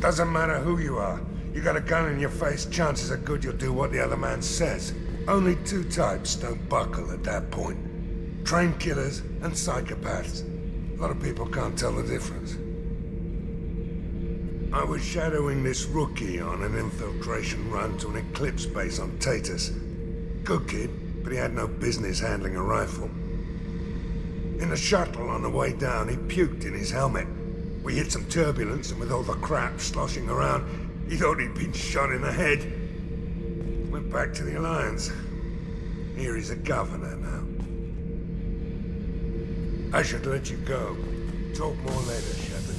Doesn't matter who you are. You got a gun in your face, chances are good you'll do what the other man says. Only two types don't buckle at that point. Trained killers and psychopaths. A lot of people can't tell the difference. I was shadowing this rookie on an infiltration run to an Eclipse base on Tatus. Good kid, but he had no business handling a rifle. In the shuttle on the way down, he puked in his helmet. We hit some turbulence, and with all the crap sloshing around, he thought he'd been shot in the head. Went back to the Alliance. Here he's a governor now. I should let you go. Talk more later, Shepard.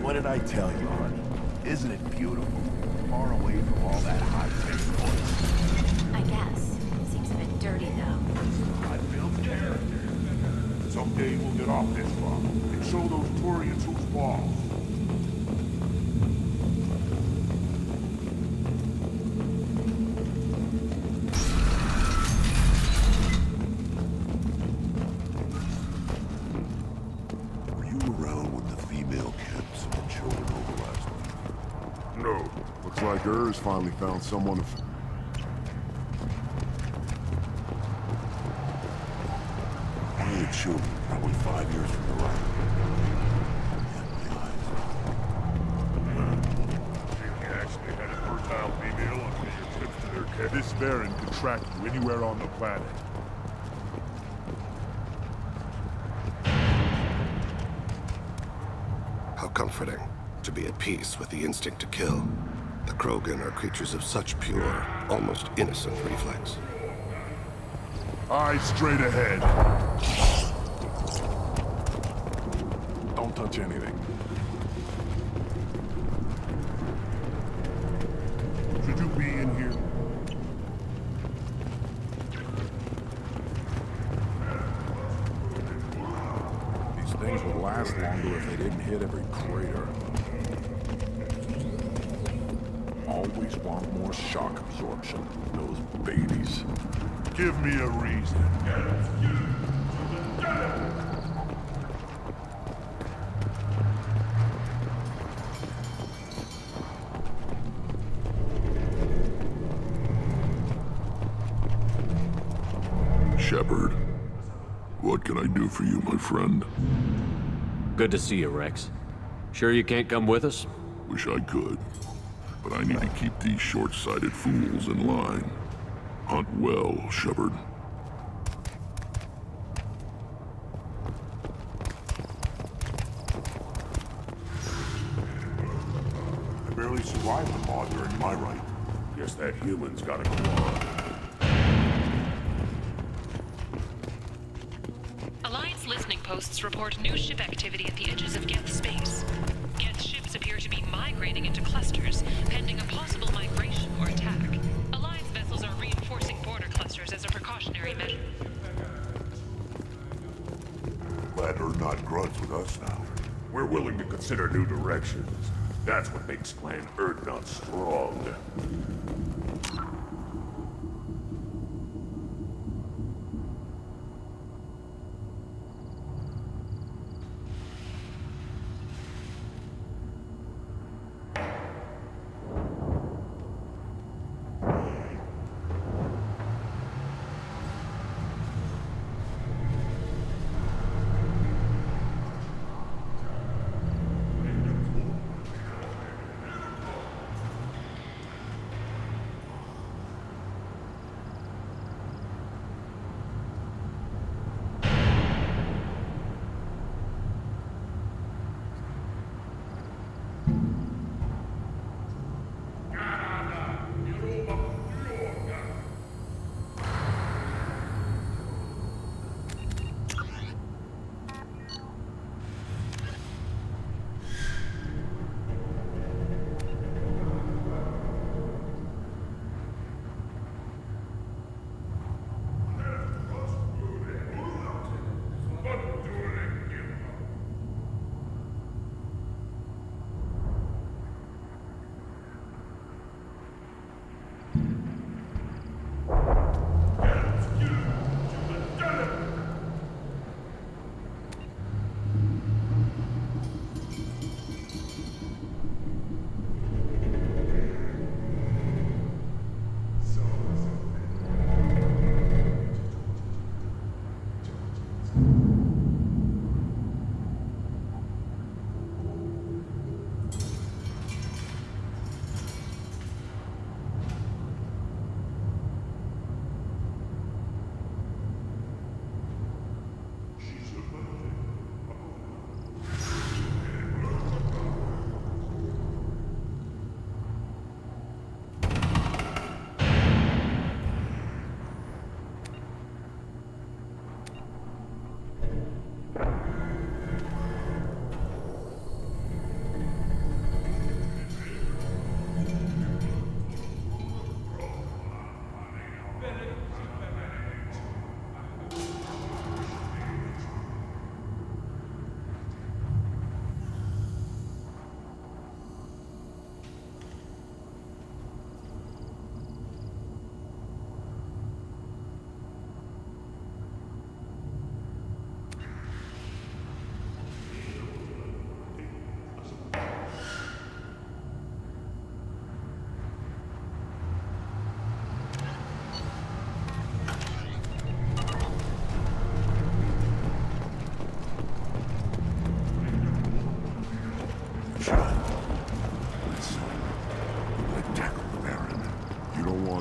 What did I tell you, honey? Isn't it beautiful? Far away from all that high-tech noise. I guess. Seems a bit dirty, though. I built characters. Someday we'll get off this farm and show those Turians who's boss. Gers finally found someone to... One of the children, probably 5 years from the right. She actually had a fertile female on your trips to their care. This Baron could track you anywhere on the planet. How comforting to be at peace with the instinct to kill. The Krogan are creatures of such pure, almost innocent reflex. Eyes straight ahead. Don't touch anything. Should you be in here? These things would last longer if they didn't hit every crater. always want more shock absorption. Those babies. Give me a reason. Shepard, what can I do for you, my friend? Good to see you, Rex. Sure you can't come with us? Wish I could, but I need to keep these short-sighted fools in line. Hunt well, Shepard. I barely survived the maw during my ride. Guess that human's gotta go on. Alliance listening posts report new ship activity at the edges of Geth space. Geth ships appear to be migrating into clusters, pending a possible migration or attack. Alliance vessels are reinforcing border clusters as a precautionary measure. Glad they're not grunts with us now. We're willing to consider new directions. That's what makes Clan Urdnot strong.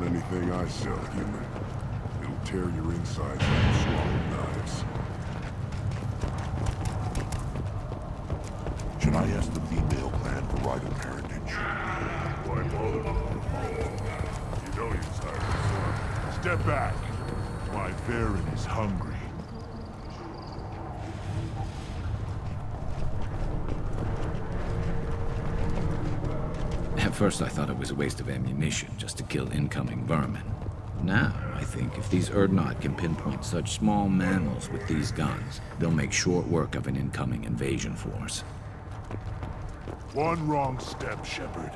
Anything I sell, human. It'll tear your insides like swallowed knives. Should I ask the female clan for right of parentage? Why bother? You know you're tired, son. Step back. My Varen is hungry. At first I thought it was a waste of ammunition just to kill incoming vermin. Now, I think if these Urdnot can pinpoint such small mammals with these guns, they'll make short work of an incoming invasion force. One wrong step, Shepard.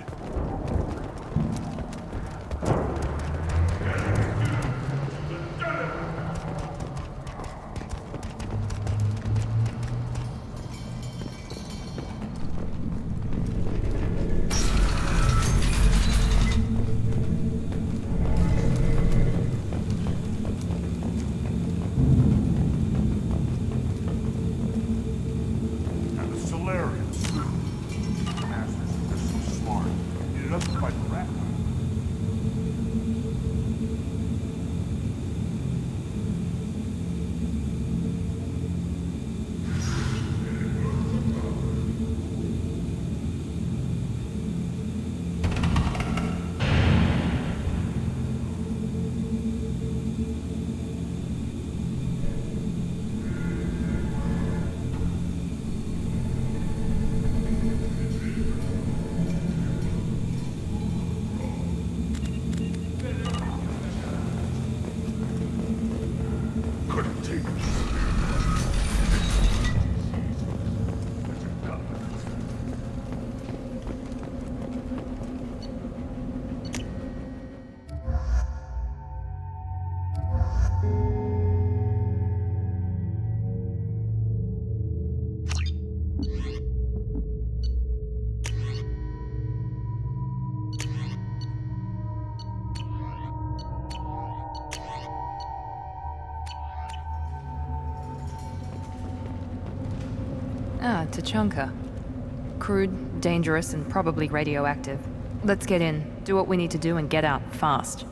Ah, Tachanka. Crude, dangerous, and probably radioactive. Let's get in, do what we need to do, and get out fast.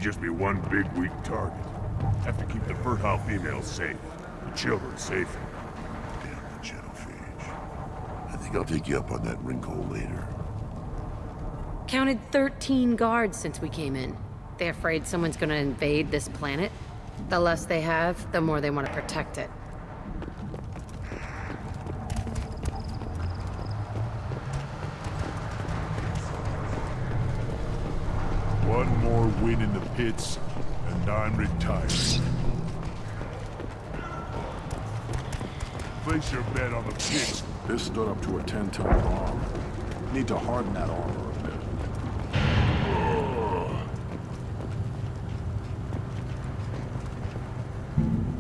Just be one big, weak target. Have to keep the fertile females safe. The children safe. Damn the genophage. I think I'll take you up on that wrinkle later. Counted 13 guards since we came in. They afraid someone's gonna invade this planet? The less they have, the more they want to protect it. One more win in the pits, and I'm retired. Place your bet on the pits. This stood up to a 10-ton bomb. Need to harden that armor a bit.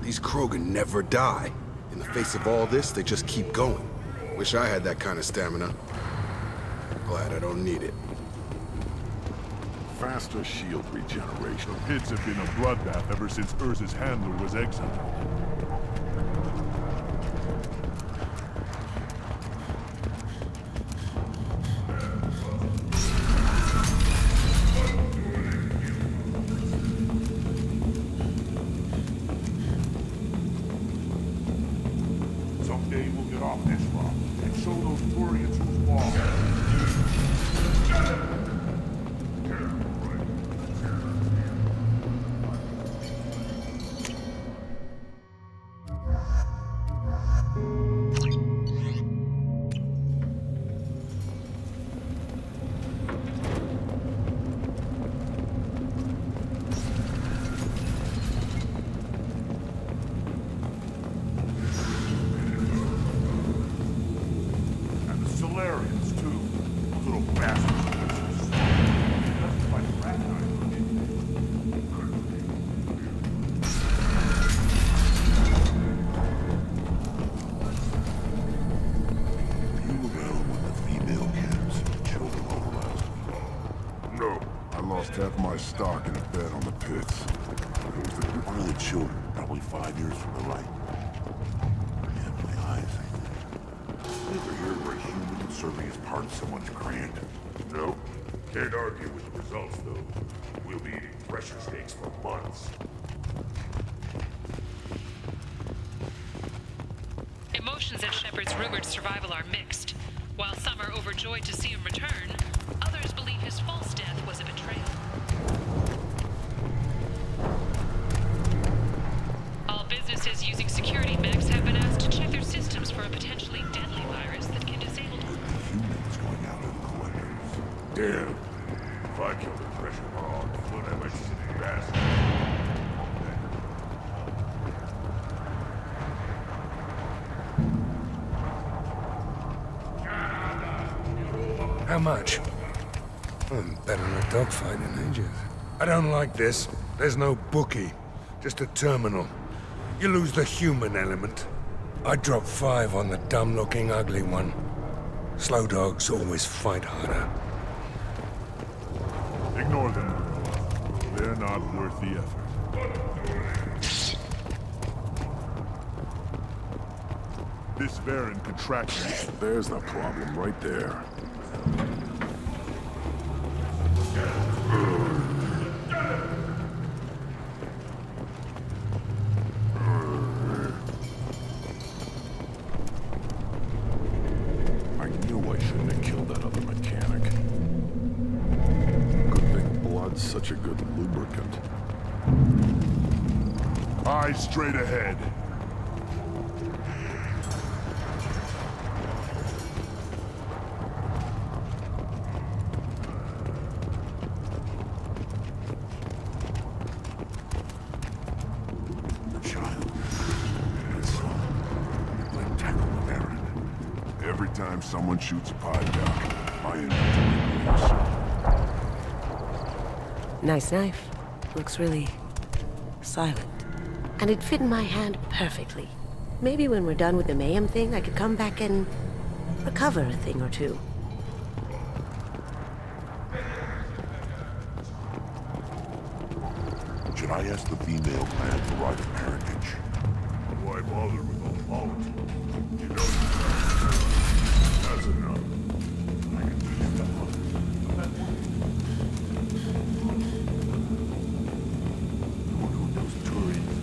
These Krogan never die. In the face of all this, they just keep going. Wish I had that kind of stamina. Glad I don't need it. Faster shield regeneration. The pits have been a bloodbath ever since Urza's handler was exiled. Someday we'll get off this rock and show those Turians who's boss. Solarians, too. Those little bastards. dark in a bed on the pits. One of the children, probably 5 years from the right. Yeah, my eyes. Neither here were human serving as part of someone's grant. Nope. Can't argue with the results, though. We'll be eating pressure steaks for months. Emotions at Shepard's rumored survival are mixed. While some are overjoyed to see him return, others believe his false death was a betrayal. All businesses using security mechs have been asked to check their systems for a potentially deadly virus that can disable... Humans going out in collectors. Damn. If I killed a pressure hog, what am I sitting bastard? How much? I'm better than a dogfight in ages. I don't like this. There's no bookie. Just a terminal. You lose the human element. I drop 5 on the dumb-looking ugly one. Slow dogs always fight harder. Ignore them. They're not worth the effort. This Varren contraction. There's the problem right there. I knew I shouldn't have killed that other mechanic. Good thing blood's such a good lubricant. Eyes straight ahead. Someone shoots a pipe down. My inventory. Nice knife. Looks really... silent. And it fit in my hand perfectly. Maybe when we're done with the mayhem thing, I could come back and... recover a thing or two. Should I ask the female clan for right of parentage? Why bother with all politics? You know... That's enough. I can do that one. Those Turians.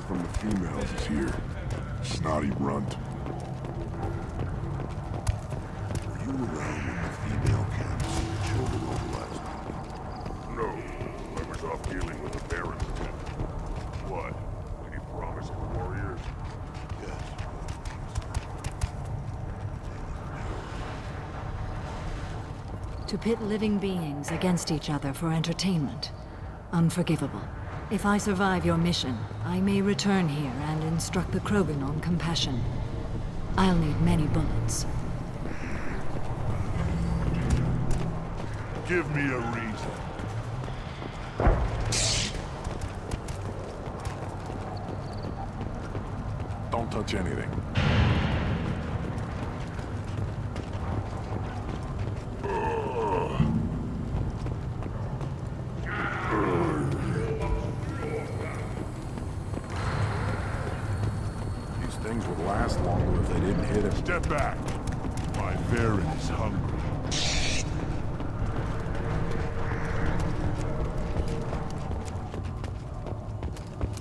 From the females is here. Snotty runt. Were you around when the female camps children over last night? No. I was off dealing with the Baron's men. What? Any promising warriors? Yes. To pit living beings against each other for entertainment. Unforgivable. If I survive your mission, I may return here and instruct the Krogan on compassion. I'll need many bullets. Give me a reason. Don't touch anything. Last longer if they didn't hit him. Step back. My Varren is hungry.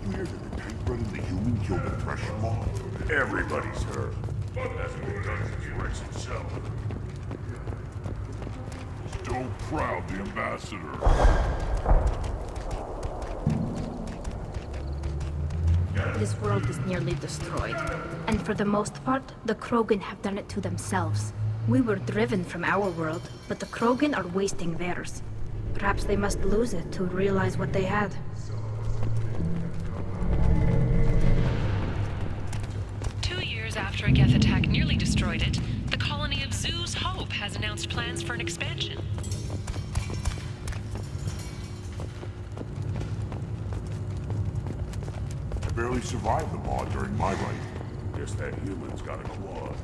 You hear that the tank running the human killed the so proud, the ambassador. This world is nearly destroyed. And for the most part, the Krogan have done it to themselves. We were driven from our world, but the Krogan are wasting theirs. Perhaps they must lose it to realize what they had. After a Geth attack nearly destroyed it, the colony of Zoo's Hope has announced plans for an expansion. I barely survived the maw during my reign. Guess that human's got a quad.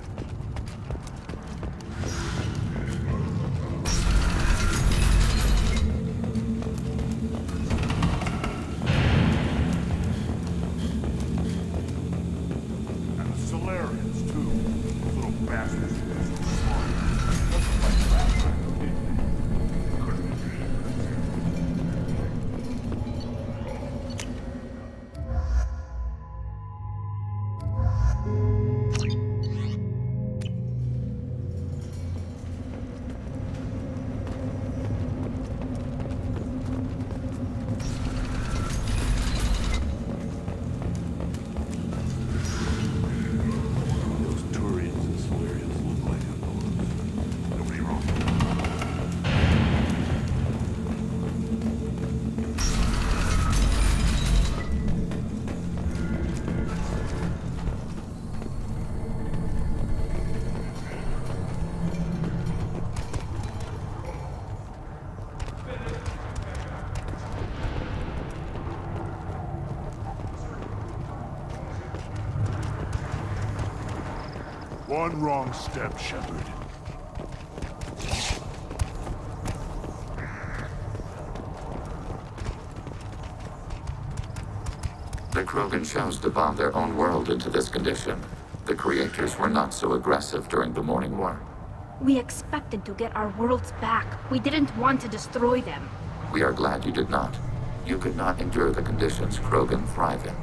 One wrong step, Shepard. The Krogan chose to bomb their own world into this condition. The creators were not so aggressive during the Morning War. We expected to get our worlds back. We didn't want to destroy them. We are glad you did not. You could not endure the conditions Krogan thrive in.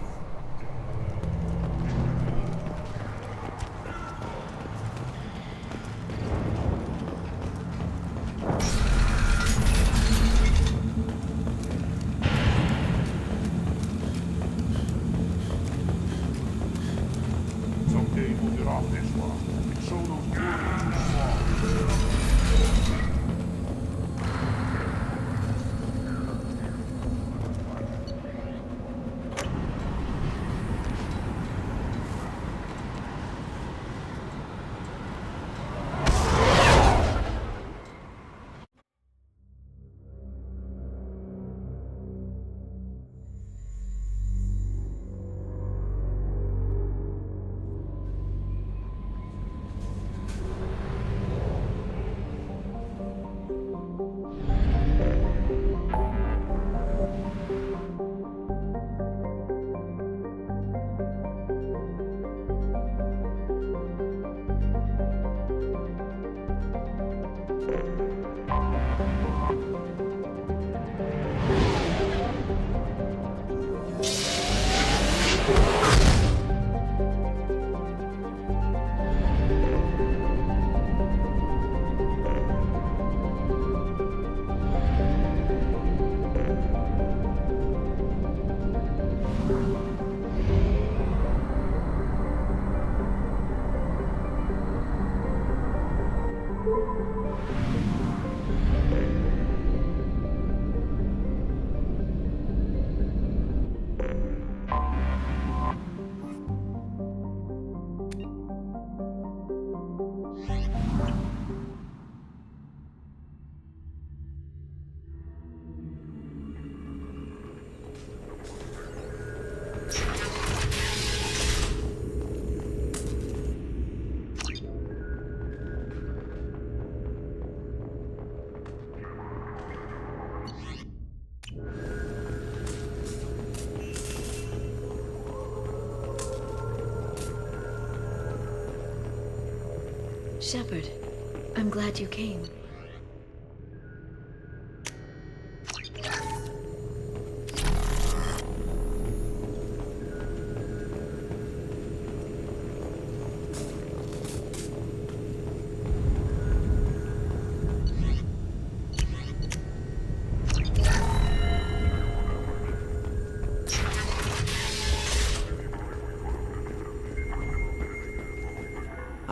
Shepard, I'm glad you came.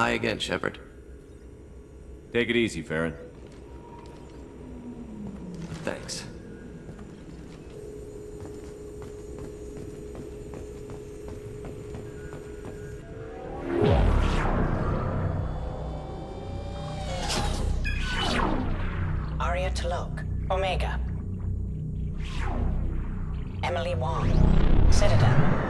Hi again, Shepard. Take it easy, Farron. Thanks. Arya T'Loak, Omega. Emily Wong, Citadel.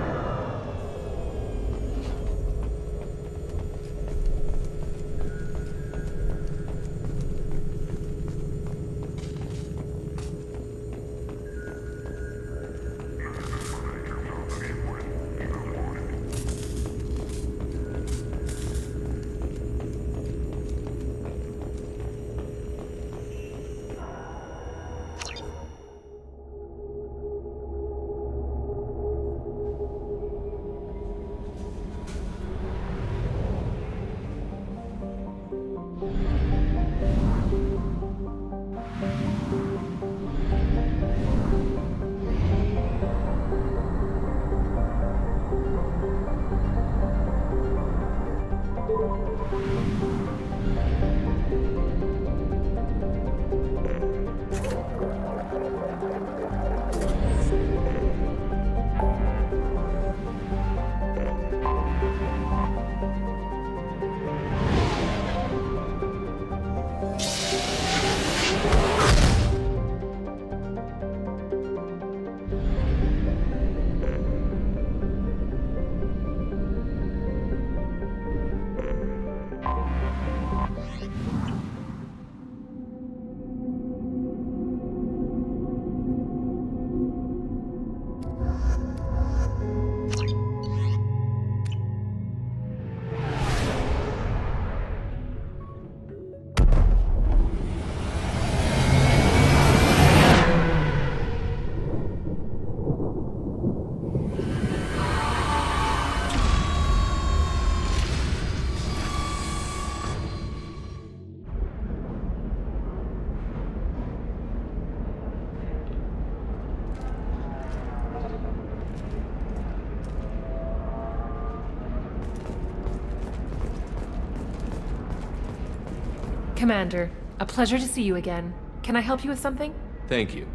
Commander, a pleasure to see you again. Can I help you with something? Thank you.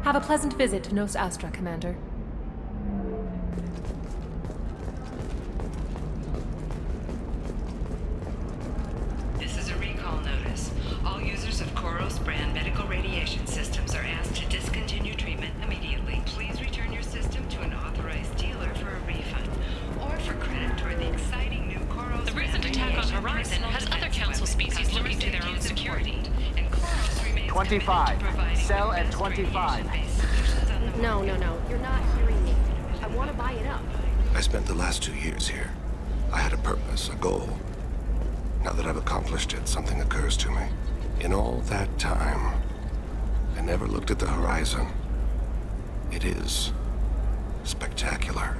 Have a pleasant visit to Nos Astra, Commander. This is a recall notice. All users of Koros brand medical radiation systems are asked to discontinue treatment immediately. Please return your system to an authorized dealer for a refund, or for credit toward the exciting new Koros. The recent attack on Horizon has other Council species looking to their own security. 25. Sell at 25. No, you're not hearing me. I want to buy it up. I spent the last 2 years here. I had a purpose, a goal. Now that I've accomplished it, something occurs to me. In all that time, I never looked at the horizon. It is spectacular.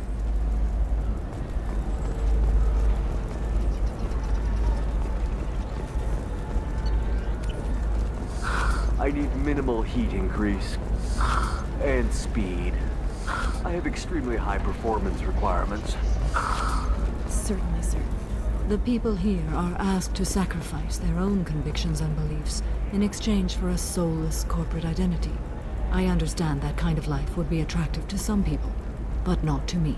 I need minimal heat increase. And speed. I have extremely high performance requirements. Certainly, sir. The people here are asked to sacrifice their own convictions and beliefs in exchange for a soulless corporate identity. I understand that kind of life would be attractive to some people, but not to me.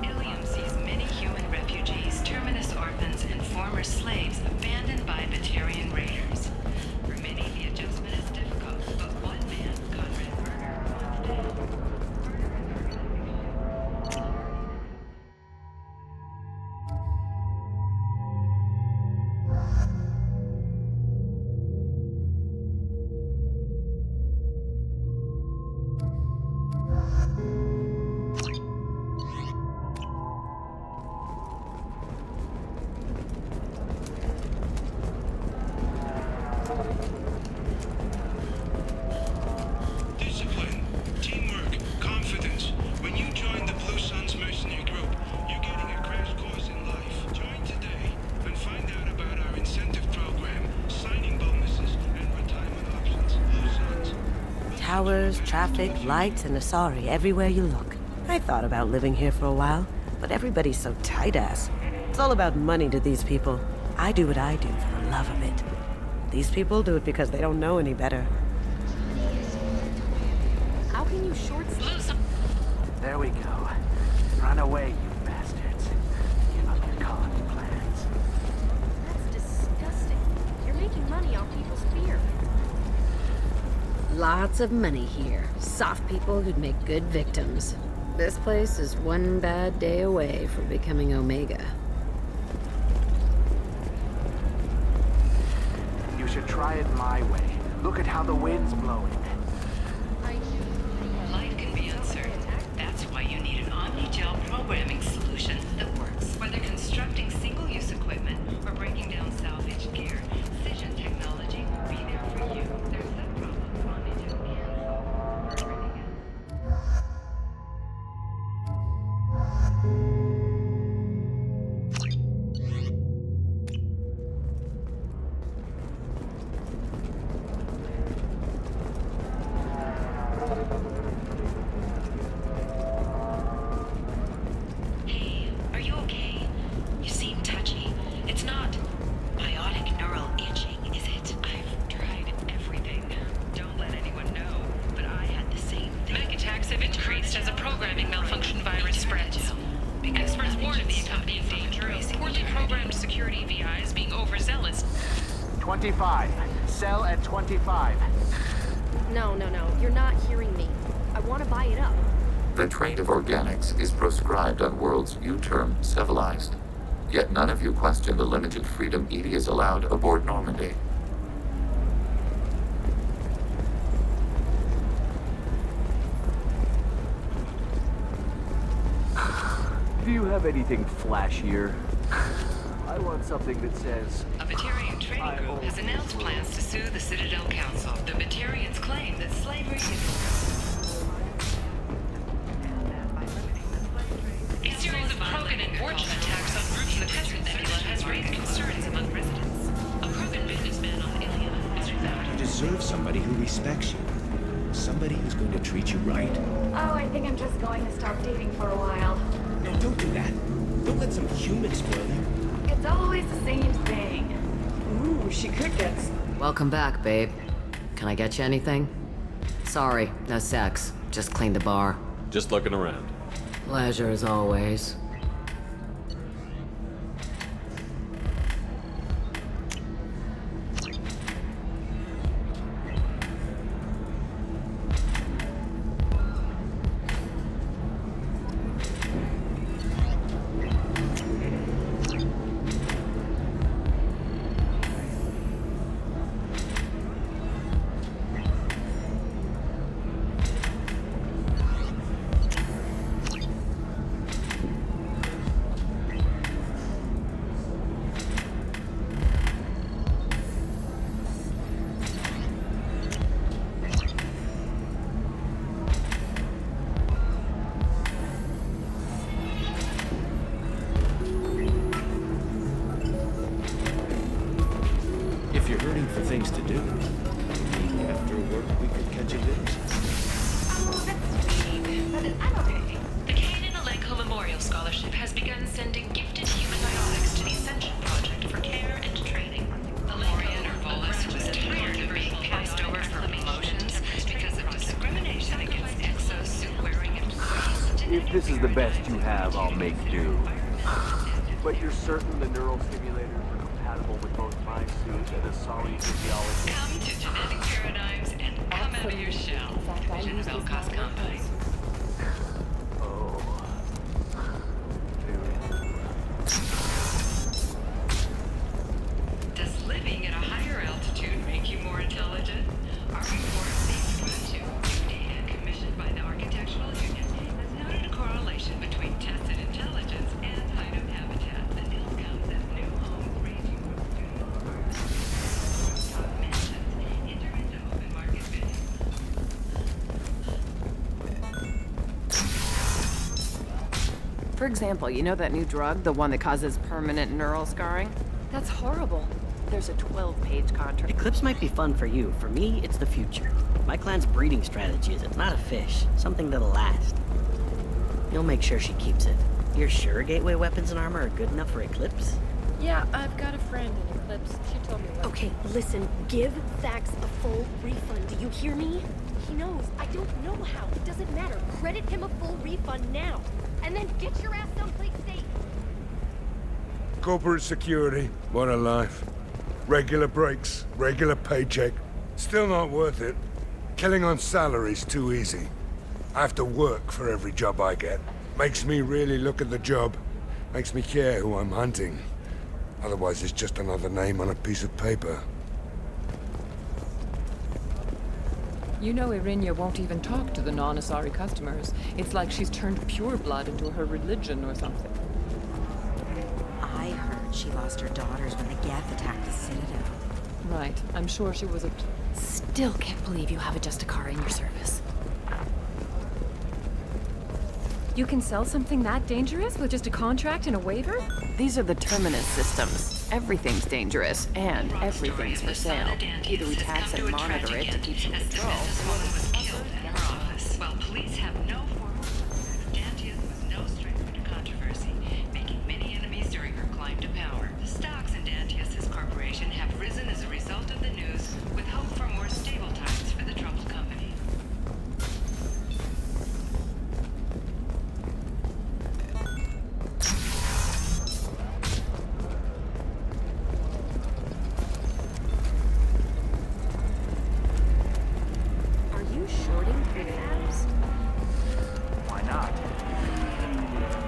Ilium sees many human refugees, terminus orphans, and former slaves abandoned by Batarian raiders. For many, the adjustment is difficult, but one man, Conrad Berger, towers, traffic, lights, and Asari everywhere you look. I thought about living here for a while, but everybody's so tight-ass. It's all about money to these people. I do what I do for the love of it. These people do it because they don't know any better. How can you short sleeve? There we go. Run away, you bastards. Give up your colony plans. That's disgusting. You're making money off people's fear. Lots of money here. Soft people who'd make good victims. This place is one bad day away from becoming Omega. You should try it my way. Look at how the wind's blowing. Life can be uncertain. That's why you need an Omnigel programming solution that works. Whether constructing single-use equipment or breaking down salvaged gear, Cision technology will be there for you. There's that problem Omnigel can solve. Hey, are you okay? You seem touchy. It's not biotic neural itching, is it? I've tried everything. Don't let anyone know, but I had the same thing. Mech attacks have increased as a programming malfunction virus spreads. Experts warn of the accompanying danger of poorly programmed security VIs being overzealous. 25. Sell at 25. No, you're not hearing me. I want to buy it up. The trade of organics is proscribed on worlds you term civilized. Yet none of you question the limited freedom EDI is allowed aboard Normandy. Do you have anything flashier? I want something that says... A Batarian trading group has announced plans to sue the Citadel Council. The Batarians claim that slavery is... A series of Krogan and Vorcha attacks on groups in the Petra Nebula has raised concerns among residents. A Krogan businessman on Ilium is found. You deserve somebody who respects you. Somebody who's going to treat you right. Oh, I think I'm just going to stop dating for a while. No, don't do that. Don't let some human spoil you. It's always the same thing. Ooh, she could get... Welcome back, babe. Can I get you anything? Sorry, no sex. Just cleaned the bar. Just looking around. Pleasure as always. If you're hurting for things to do, maybe after work we could catch a glimpse. Oh, that's sweet. But I'm okay. The Kanan Alenko Memorial Scholarship has begun sending gifted human biotics to the Ascension Project for care and training. Valerian Urbolus, who is tired of being passed over for promotions because of discrimination against exosuit-wearing employees. If this is the best you have, I'll make do. But you're certain the neural stimulators are compatible with both my suit and Asari physiology? Come to genetic paradigms and come out of your shell. Vision of Elkos Company. Does living at a higher altitude make you more intelligent? Our report seems to match you. Data commissioned by the Architectural Union has noted a correlation between tested intelligence and item habitat that comes as new homes ranging from studio mansions, enter into open market bidding. For example, you know that new drug, the one that causes permanent neural scarring? That's horrible. There's a 12-page contract. Eclipse might be fun for you. For me, it's the future. My clan's breeding strategy is it's not a fish, something that'll last. You'll make sure she keeps it. You're sure gateway weapons and armor are good enough for Eclipse? Yeah, I've got a friend in Eclipse. She told me what. Okay, listen, give Thax a full refund. Do you hear me? He knows. I don't know how. It doesn't matter. Credit him a full refund now. And then get your ass someplace safe. Corporate security, what a life. Regular breaks, regular paycheck. Still not worth it. Killing on salary's too easy. I have to work for every job I get. Makes me really look at the job. Makes me care who I'm hunting. Otherwise, it's just another name on a piece of paper. You know Irinia won't even talk to the non-Asari customers. It's like she's turned pureblood into her religion or something. I heard she lost her daughters when the Geth attacked the Citadel. Right. I'm sure she was a... Still can't believe you have a Justicar in your service. You can sell something that dangerous with just a contract and a waiver? These are the Terminus systems. Everything's dangerous, and everything's for sale. Either we tax and monitor it to keep some control. While police have no formal Dantius was no stranger to controversy, making many enemies during her climb to power. The stocks in Dantius' corporation have risen as a result of the news, with hope for more stable times for the troubled company.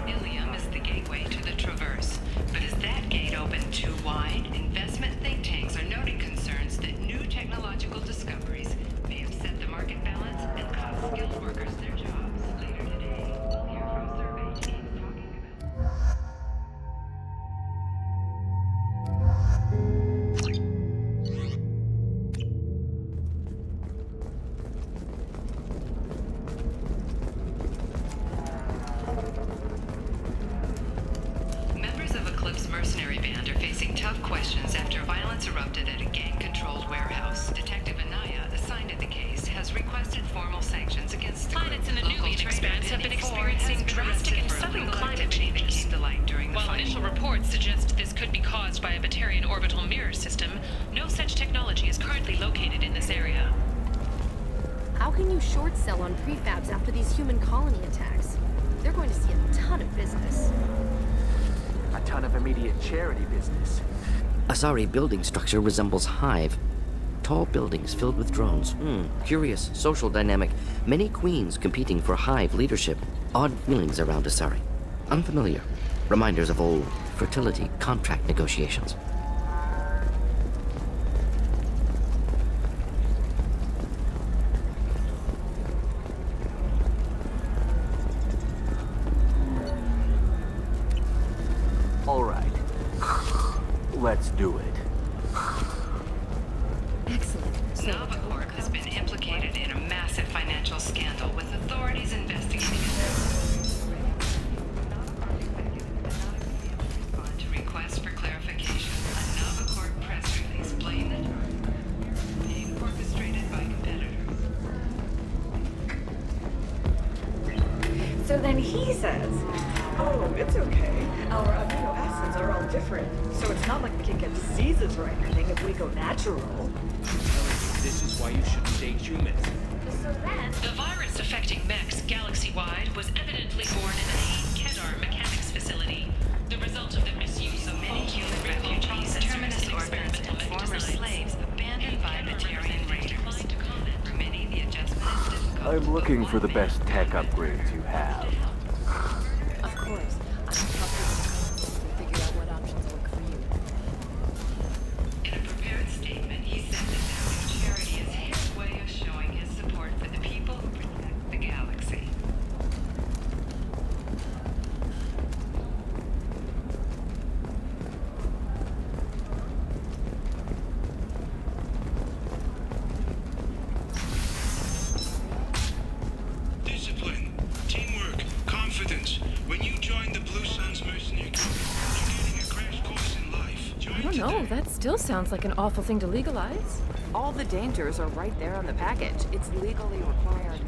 Ilium is the gateway to the Traverse, but is that gate open too wide? Investment think tanks are noting concerns that new technological discoveries may upset the market balance and cost skilled workers their jobs. Later today, we'll hear from survey teams talking about... Members of Eclipse mercenary band are facing tough questions after violence erupted at a gang-controlled warehouse. Detective Anaya, assigned to the case, has requested formal sanctions against the Planets in the Nubian expanse have been experiencing drastic and sudden climate changes. While initial reports suggest this could be caused by a Batarian orbital mirror system, no such technology is currently located in this area. How can you short sell on prefabs after these human colony attacks? They're going to see a ton of business. A ton of immediate charity business. Asari building structure resembles Hive. Tall buildings filled with drones. Curious social dynamic. Many queens competing for Hive leadership. Odd feelings around Asari. Unfamiliar. Reminders of old fertility contract negotiations. All right. Let's do it. Navacorp has been implicated in a massive financial scandal with authorities investigating it. To request for clarification, a Navacorp press release blamed the being orchestrated by competitors. So then he says, oh, it's okay. Our amino acids are all different, so it's not like we can get diseases or anything if we go natural. This is why you shouldn't date humans. So then... The virus affecting mechs galaxy-wide was evidently born in a Kedar mechanics facility. The result of the misuse of many human refugees, terminus orbiters, and former slaves abandoned by Batarian raiders. For many, the adjustment is difficult. I'm looking for the best tech upgrades you have. Of course. I'm to figure out what options work for you. In a prepared statement, he said that this new charity is his way of showing his support for the people who protect the galaxy. Discipline, teamwork, confidence. When you join the Blue Suns Mercenary Company, you're getting a crash course in life. I don't know. That still sounds like an awful thing to legalize. All the dangers are right there on the package. It's legally required.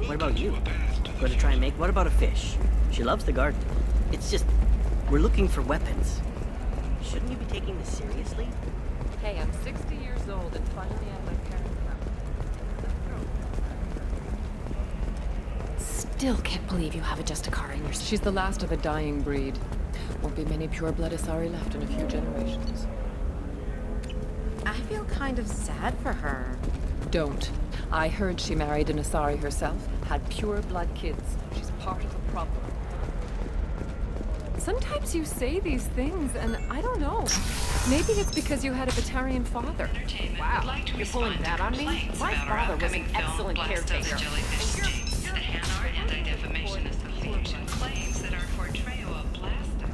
What about you? Gonna try and make what about a fish? She loves the garden. It's just, we're looking for weapons. Shouldn't you be taking this seriously? Hey, I'm 60 years old and finally have my parents around. Still can't believe you have a Justicar in your... She's the last of a dying breed. Won't be many pure-blood Asari left in a few generations. I feel kind of sad for her. Don't. I heard she married an Asari herself, had pure-blood kids. She's part of the problem. Sometimes you say these things, and I don't know. Maybe it's because you had a Batarian father. Wow, you're pulling that on me? My father was an excellent caretaker. The Hanar Anti-Defamation Association claims that our portrayal of Blasto...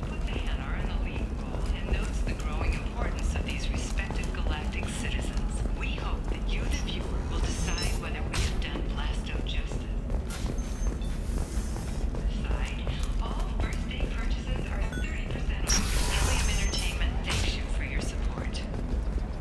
Put the Hanar in the lead role and notes the growing importance of these respected galactic citizens. We hope that you, the viewer, will decide whether we have done Blasto justice. Aside, all first-day purchases are 30% off. Helium Entertainment thanks you for your support.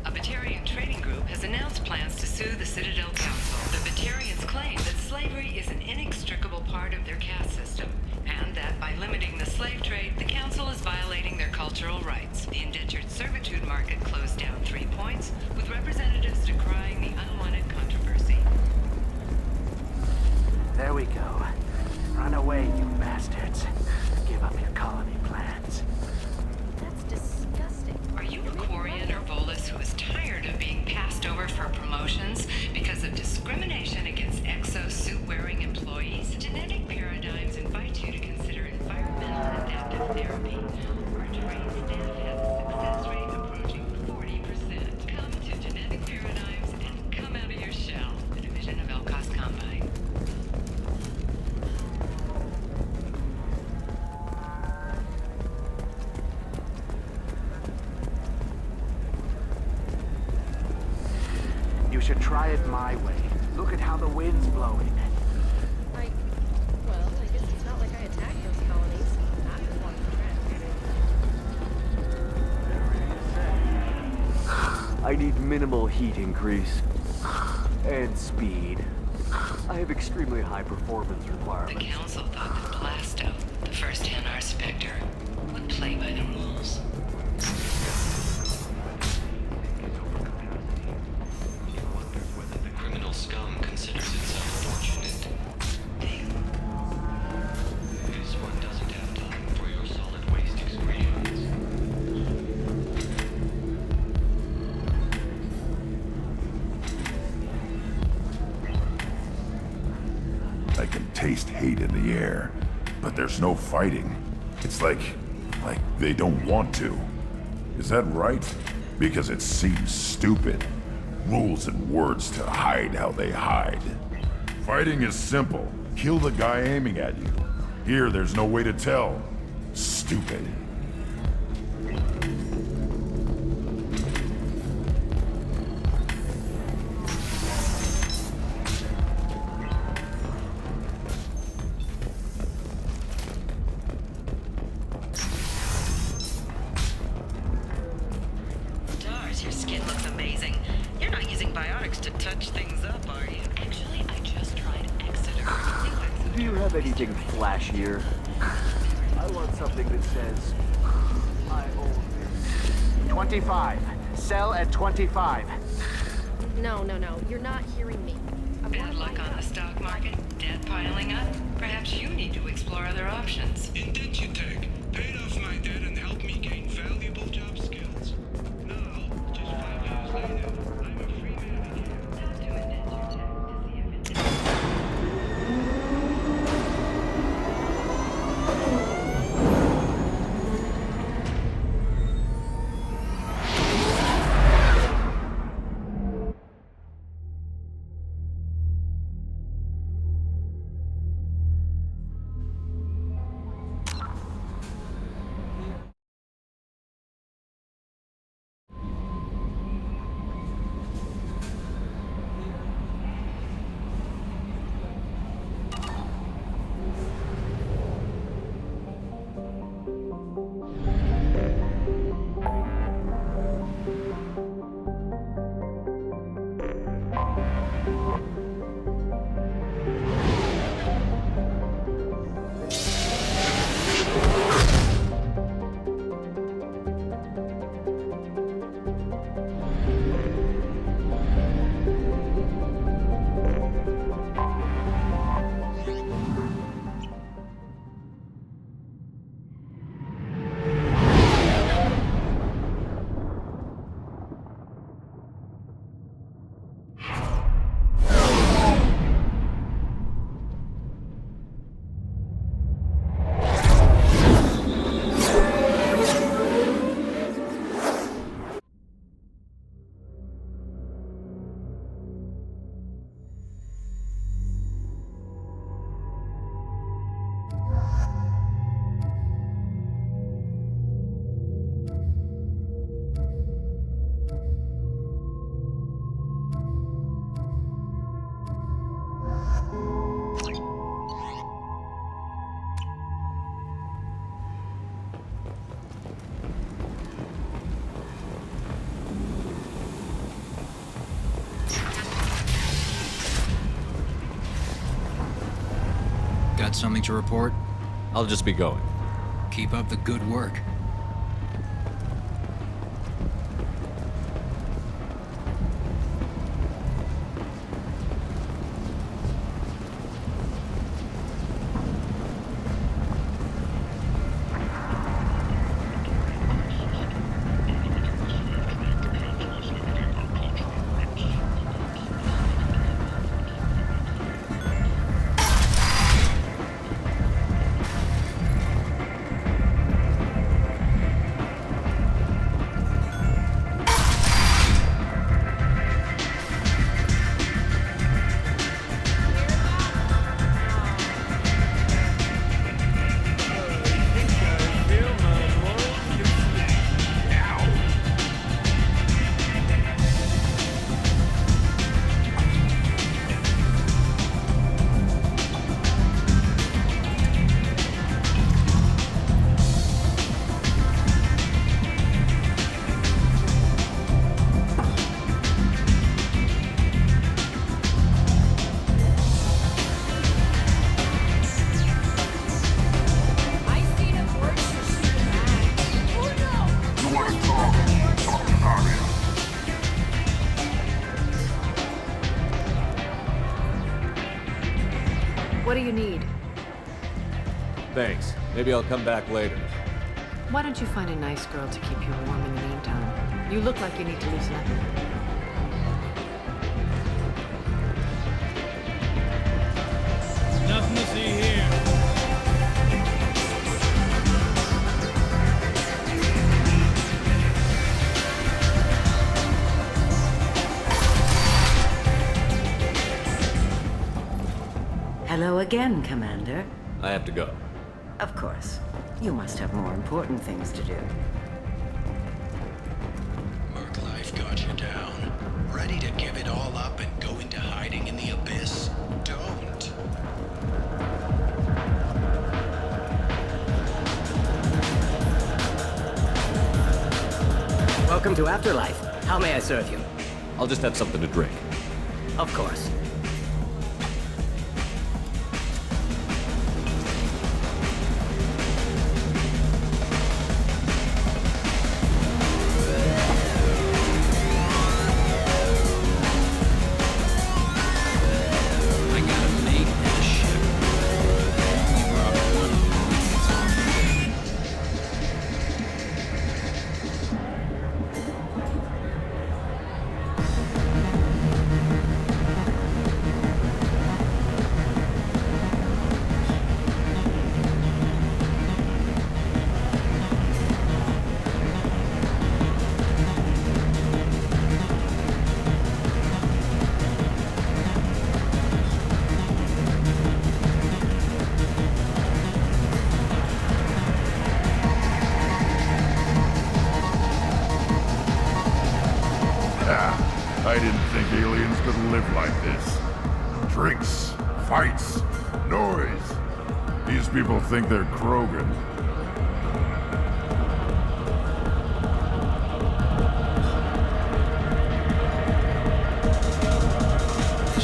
A Batarian trading group has announced plans to sue the Citadel Council. The Batarians claim that slavery is an inextricable part of their caste system, and that by limiting the slave trade, the Council is violating their cultural rights. The indentured servitude market closed down 3 points, with representatives decrying the unwanted controversy. There we go. Run away, you bastards. Give up your colony plans. That's disgusting. Are you a Quarian or Volus who is tired of being passed over for promotions because of discrimination against exo-suit-wearing employees? Genetic Paradigms invite you to consider environmental adaptive therapy. Our trained staff has a success rate approaching 40%. Come to Genetic Paradigms and come out of your shell. A division of Elcos Combine. You should try it my way. Look at how the wind's blowing. Well, I guess it's not like I attacked those colonies. Not for one threat. I need minimal heat increase. And speed. I have extremely high performance requirements. The Council thought that Blasto, the first Hanar Spectre, would play by the rules. The criminal scum considers itself fortunate. This one doesn't have time for your solid waste excretions. I can taste hate in the air, but there's no fighting. It's like they don't want to. Is that right? Because it seems stupid. Rules and words to hide how they hide. Fighting is simple. Kill the guy aiming at you. Here, there's no way to tell. Stupid. Stars, your skin looks amazing. You're not using biotics to touch things up, are you? Actually, I just tried Exeter. Do you have anything flashier? I want something that says, I own this. 25. Sell at 25. No. You're not hearing me. Bad luck on the stock market, debt piling up. Perhaps you need to explore other options. Indentutech paid off my debt and helped me gain valuable job skills. Now, just 5 years later, I'm a free man again. Got something to report? I'll just be going. Keep up the good work. What do you need? Thanks. Maybe I'll come back later. Why don't you find a nice girl to keep you warm in the meantime? You look like you need to loosen up a bit. Nothing to see here. Hello again, Commander. I have to go. Of course. You must have more important things to do. Merc Life got you down. Ready to give it all up and go into hiding in the abyss? Don't. Welcome to Afterlife. How may I serve you? I'll just have something to drink. Of course. I didn't think aliens could live like this. Drinks, fights, noise. These people think they're Krogan. The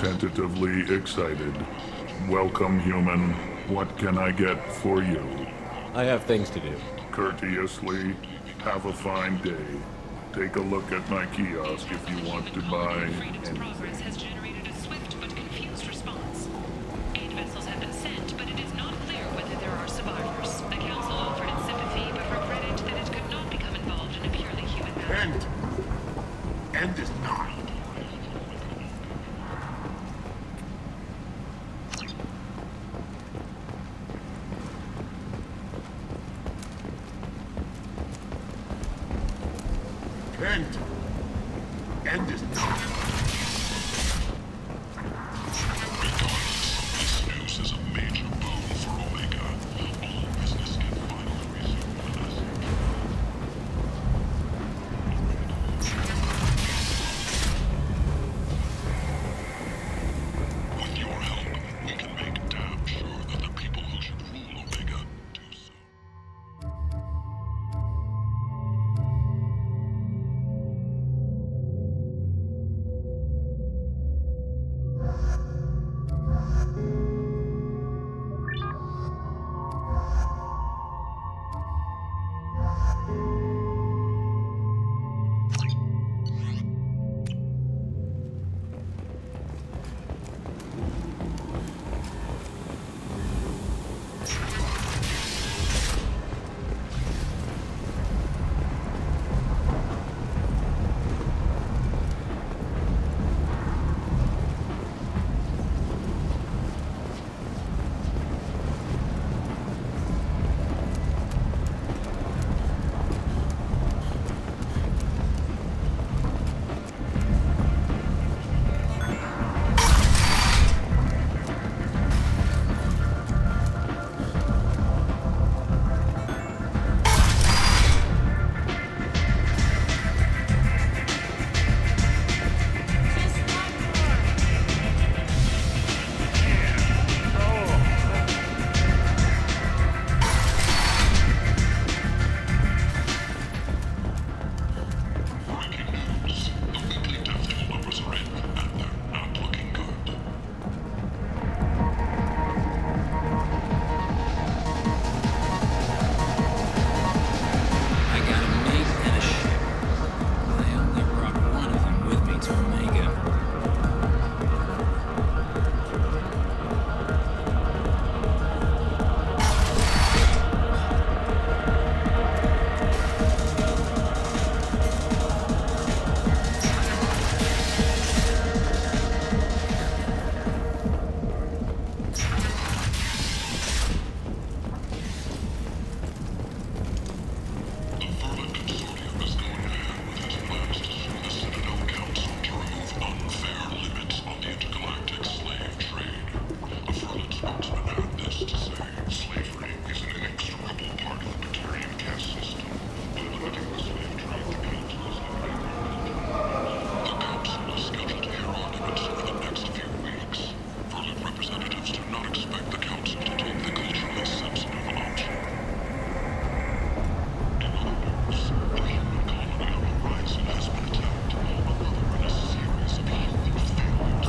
tentatively excited. Welcome, human. What can I get for you? I have things to do. Courteously, have a fine day. Take a look at my kiosk if you want to buy anything. Progress has generated a swift but confused response. 8 vessels have been sent, but it is not clear whether there are survivors. The Council offered its sympathy, but regretted that it could not become involved in a purely human matter. End is not. End is not. This news is a major boon for Omega. All business can finally resume with us. With your help, we can make damn sure that the people who should rule Omega do so.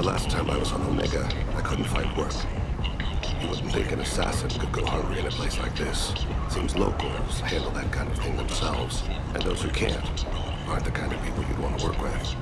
Last time I was on Omega, I couldn't find work. You wouldn't think an assassin could go hungry in a place like this. Seems locals handle that kind of thing themselves, and those who can't aren't the kind of people you'd want to work with.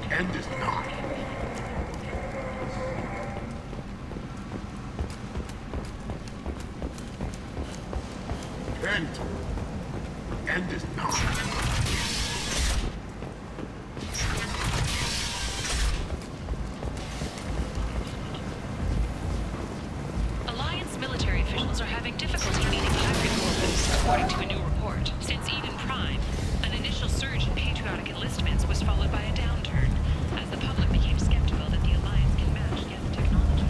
End is not. End is not. Alliance military officials are having difficulty meeting hybrid orders, according to a new report. Since Eden Prime, an initial surge in patriotic enlistments was followed by a downturn, as the public became skeptical that the Alliance can match Geth technology.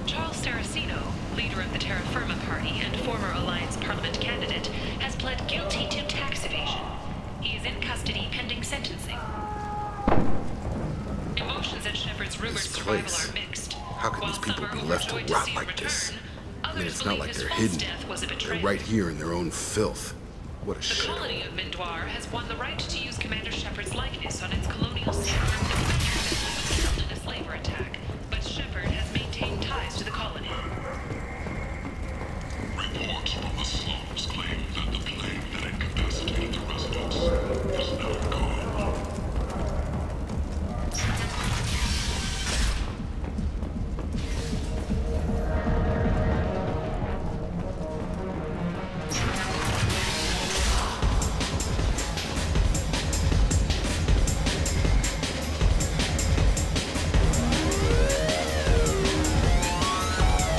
Charles Saraceno, leader of the Terra Firma Party and former Alliance Parliament candidate, has pled guilty to tax evasion. He is in custody pending sentencing. Emotions at Shepard's rumored survival are mixed. How can these people be left to rot like this? I mean, it's not like they're hidden. They're right here in their own filth. What a The shit. colony of Mindoir has won the right to use Commander Shepard's likeness on its colonial seal. In a slaver attack, but Shepard has maintained ties to the colony. Reports from the slums claim that the plane that incapacitated the residents is now gone.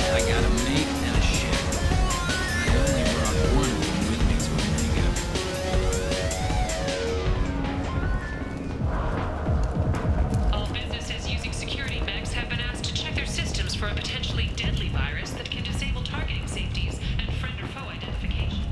I got a mate and a ship. I only brought one of them with me to Omega. All businesses using security mechs have been asked to check their systems for a potentially deadly virus that can disable targeting safeties and friend or foe identification.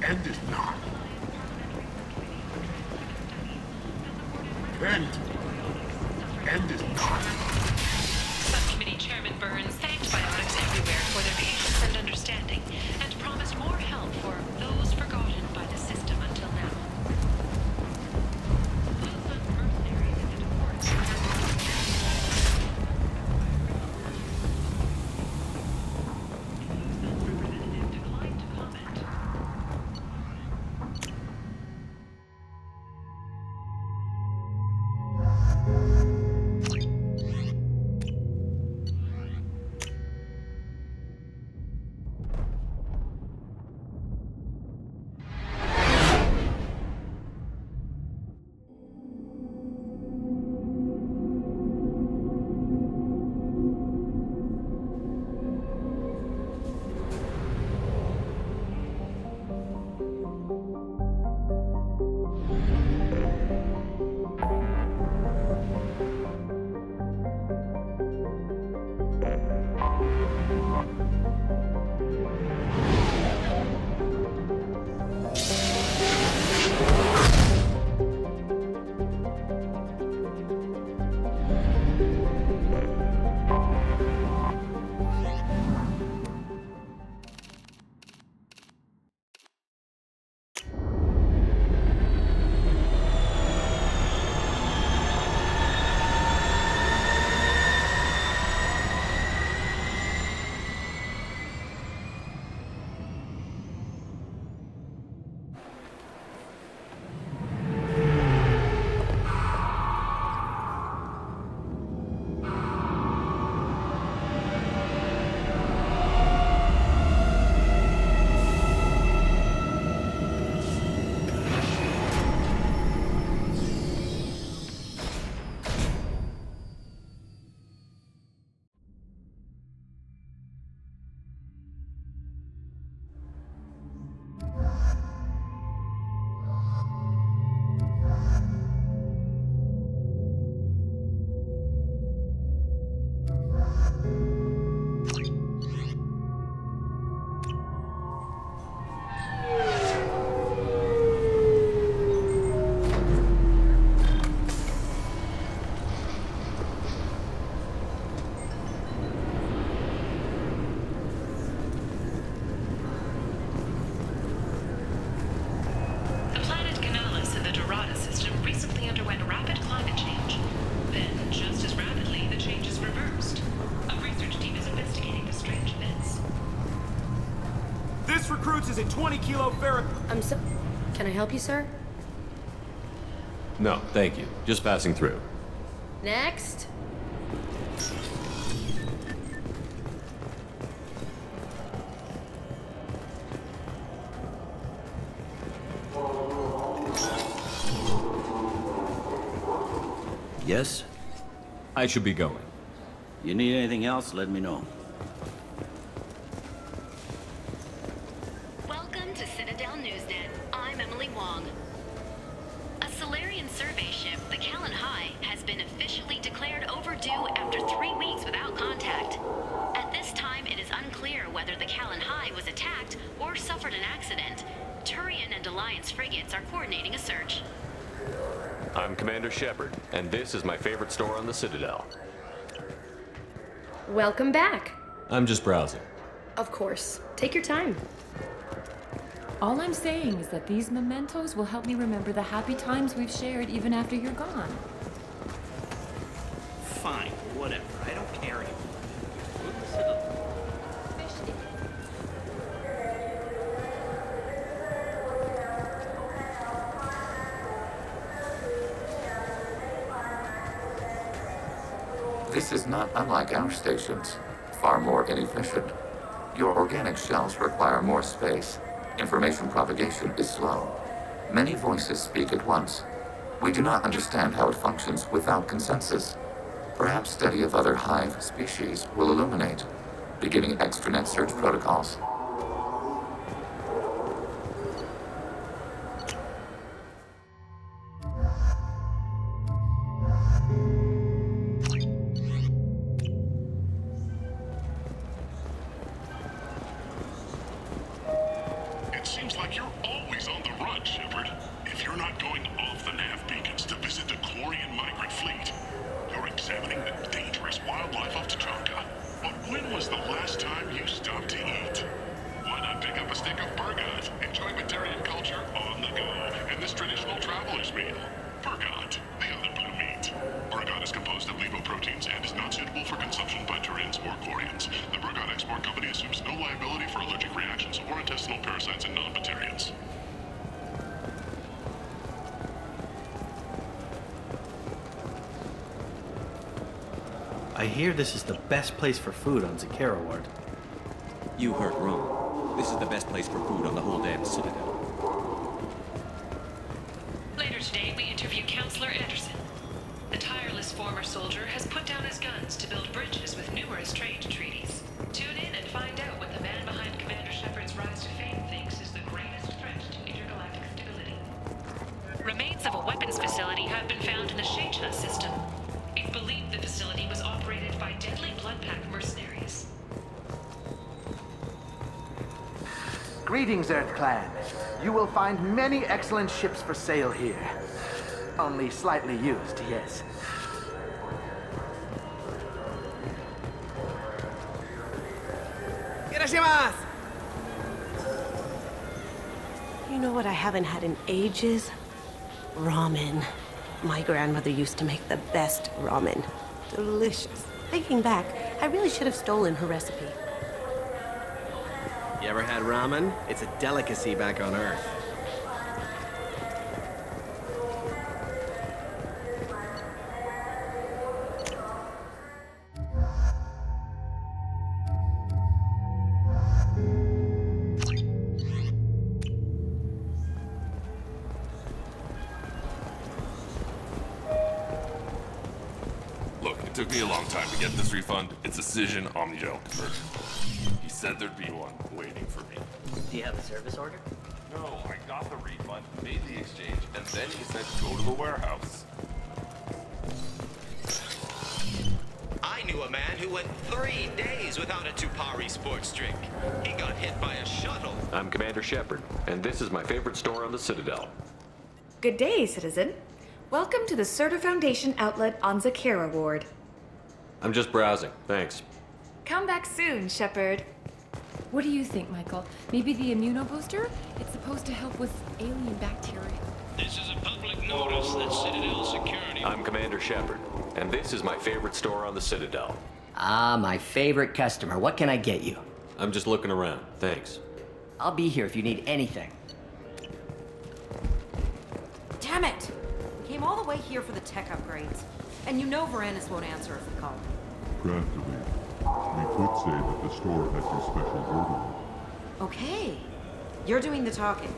End is not. End. End is not. Subcommittee Chairman Burns thanked biotics everywhere for their patience and understanding, and promised more help for those forgotten by the system until now. Recruits is a 20-kilo ferret. Can I help you, sir? No, thank you. Just passing through. Next. Yes? I should be going. You need anything else, let me know. Welcome to Citadel Newsnet. I'm Emily Wong. A Solarian survey ship, the Callan High, has been officially declared overdue after 3 weeks without contact. At this time, it is unclear whether the Callan High was attacked or suffered an accident. Turian and Alliance frigates are coordinating a search. I'm Commander Shepard, and this is my favorite store on the Citadel. Welcome back. I'm just browsing. Of course. Take your time. All I'm saying is that these mementos will help me remember the happy times we've shared even after you're gone. Fine, whatever. I don't care anymore. This is not unlike our stations, far more inefficient. Your organic shells require more space. Information propagation is slow. Many voices speak at once. We do not understand how it functions without consensus. Perhaps study of other hive species will illuminate, beginning extranet search protocols. It seems like you're You're always on the run, Shepard. If you're not going off the nav beacons to visit the Quarian migrant fleet, you're examining the dangerous wildlife of Tuchanka. But when was the last time you stopped to eat? Why not pick up a stick of Burgot? Enjoy Batarian culture on the go in this traditional traveler's meal. Burgot, the other blue meat. Burgot is composed of lipoproteins and is not suitable for consumption by Turians or Quarians. The Burgot Export Company assumes no liability for allergic reactions or intestinal parasites in non-Batarians. I hear this is the best place for food on Zakera Ward. You heard wrong. This is the best place for food on the whole damn Citadel. Later today, we interview Counselor Anderson. The tireless former soldier has put down his guns to build bridges with numerous trade treaties. Tune in and find out what the man behind Commander Shepard's rise to fame thinks is the greatest threat to intergalactic stability. Remains of a weapons facility have been found in the Shecha system. It's believed the facility was operated by deadly Bloodpack mercenaries. Greetings, Earth Clan. You will find many excellent ships for sale here. Only slightly used, yes. You know what I haven't had in ages? Ramen. My grandmother used to make the best ramen. Delicious. Thinking back, I really should have stolen her recipe. You ever had ramen? It's a delicacy back on Earth. Look, it took me a long time to get this refund. It's a Cision Omnigel conversion. He said there'd be one waiting for me. Do you have a service order? No, I got the refund, made the exchange, and then he said go to the warehouse. I knew a man who went 3 days without a Tupari sports drink. He got hit by a shuttle. I'm Commander Shepard, and this is my favorite store on the Citadel. Good day, citizen. Welcome to the Surtur Foundation outlet on Zakera Ward. I'm just browsing, thanks. Come back soon, Shepard. What do you think, Michael? Maybe the immunobooster? It's supposed to help with alien bacteria. This is a public notice that Citadel Security... I'm Commander Shepard, and this is my favorite store on the Citadel. Ah, my favorite customer. What can I get you? I'm just looking around, thanks. I'll be here if you need anything. Damn it! We came all the way here for the tech upgrades. And you know Varanus won't answer if we call. Practically. We could say that the store has some special order. Okay. You're doing the talking.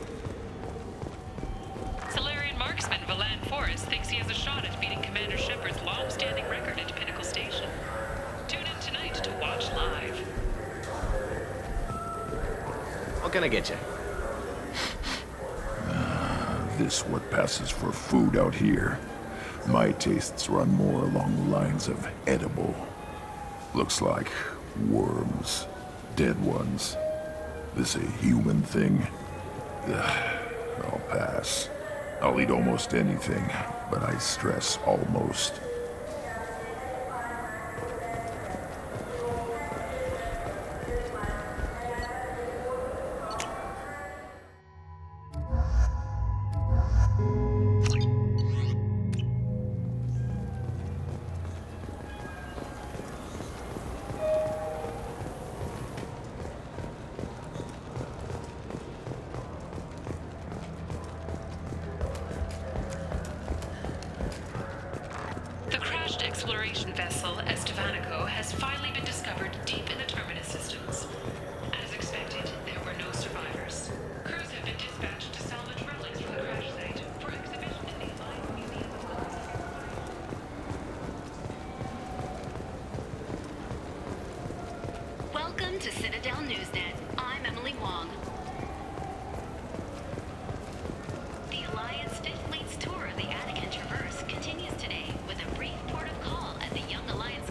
Solarian marksman Valan Forrest thinks he has a shot at beating Commander Shepard's long-standing record at Pinnacle Station. Tune in tonight to watch live. What can I get you? This what passes for food out here. My tastes run more along the lines of edible. Looks like worms. Dead ones. This a human thing? Ugh, I'll pass. I'll eat almost anything, but I stress almost. The crashed exploration vessel Estevanico has finally been discovered deep in the Terminus systems. As expected, there were no survivors. Crews have been dispatched to salvage relics from the crash site for exhibition in the Alliance Museum of Gold. Welcome to Citadel Newsnet. I'm Emily Wong. The Alliance Fifth Fleet's tour of the Anakin Traverse continues today with a brief port of call at the Young Alliance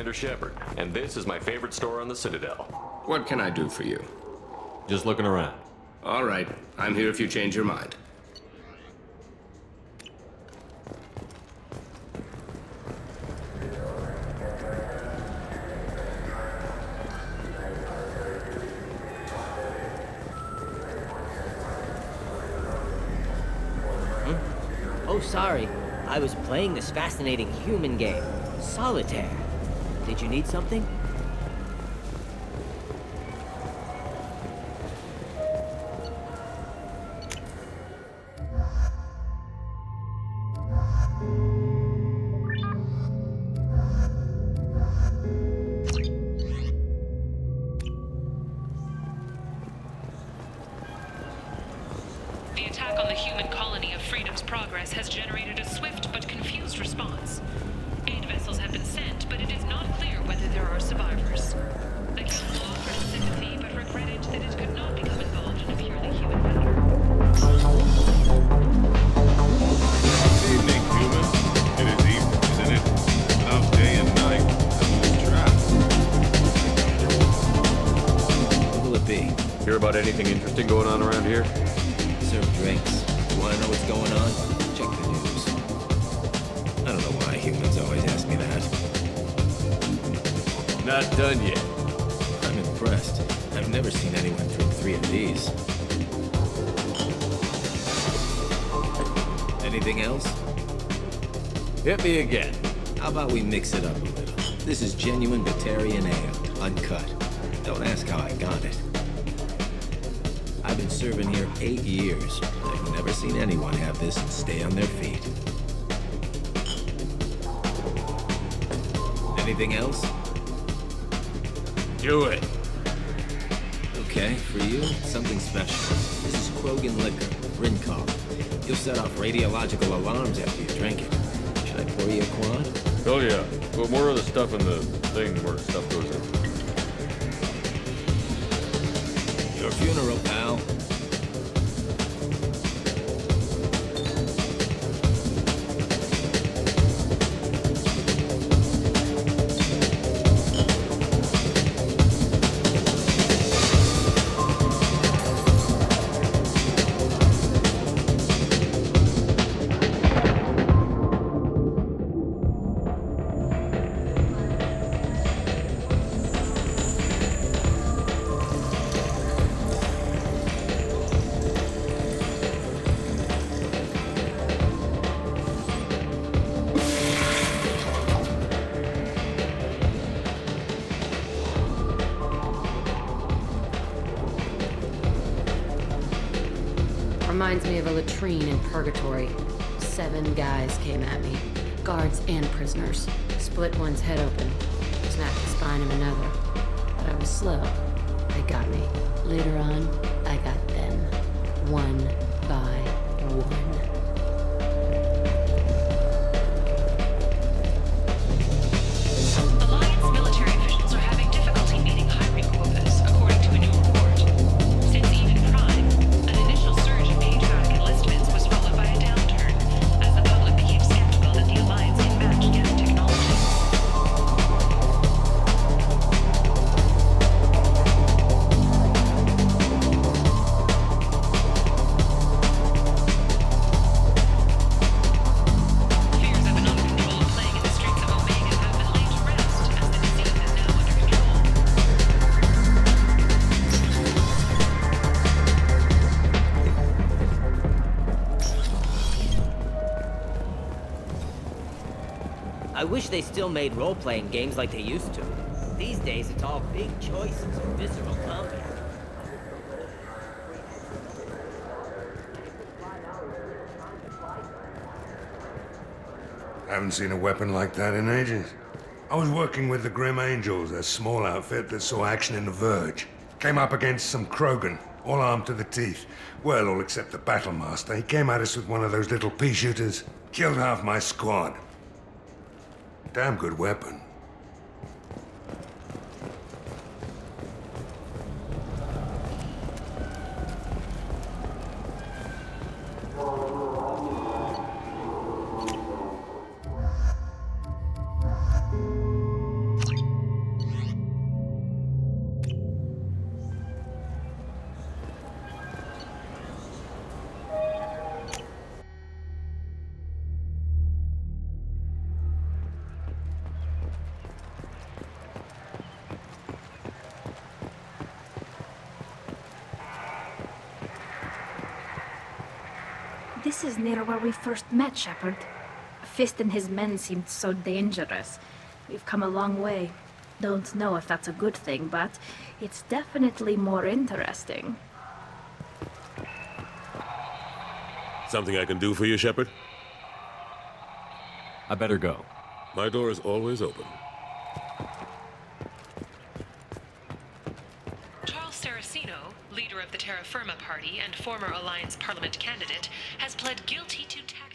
Commander Shepard, and this is my favorite store on the Citadel. What can I do for you? Just looking around. All right. I'm here if you change your mind. Oh, sorry. I was playing this fascinating human game, Solitaire. Did you need something? The attack on the human colony of Freedom's Progress has generated a swift but confused response. Aid vessels have been sent, but it is not clear whether there are survivors. The Council offered its sympathy, but regretted that it could not become involved in a purely human matter. Evening, humans. It is evening, isn't it? Now day and night. What will it be? Hear about anything interesting going on around here? Serve drinks. You want to know what's going on? Check the news. I don't know why humans always ask me that. Not done yet. I'm impressed. I've never seen anyone drink 3 of these. Anything else? Hit me again. How about we mix it up a little? This is genuine Batarian ale, uncut. Don't ask how I got it. I've been serving here 8 years. I've never seen anyone have this and stay on their feet. Anything else? Do it. Okay, for you, something special. This is Krogan liquor, Rincol. You'll set off radiological alarms after you drink it. Should I pour you a quad? Oh yeah. Put more of the stuff in the thing where stuff goes in. Your funeral, pal. Reminds me of a latrine in Purgatory. 7 guys came at me. Guards and prisoners. Split one's head open. Snapped the spine of another. But I was slow. They got me. Later on, I got them. One by one. Alliance military officials are having difficulty meeting hiring quotas, according to a new report. Since Eden Prime, an initial surge in patriotic enlistments was followed by a downturn, as the public became skeptical that the Alliance can match Geth technology. Fears of an uncontrolled plague in the streets of Omega have been laid to rest, as the disease is now under control. I wish they still made role-playing games like they used to. These days, it's all big choices and visceral combat. Haven't seen a weapon like that in ages. I was working with the Grim Angels, a small outfit that saw action in the Verge. Came up against some Krogan, all armed to the teeth. Well, all except the Battlemaster. He came at us with one of those little pea shooters. Killed half my squad. Damn good weapon. This is near where we first met, Shepard. Fist and his men seemed so dangerous. We've come a long way. Don't know if that's a good thing, but it's definitely more interesting. Something I can do for you, Shepard? I better go. My door is always open. Charles Saraceno, leader of the Terra Firma Party and former Alliance Parliament candidate, has pled guilty to tax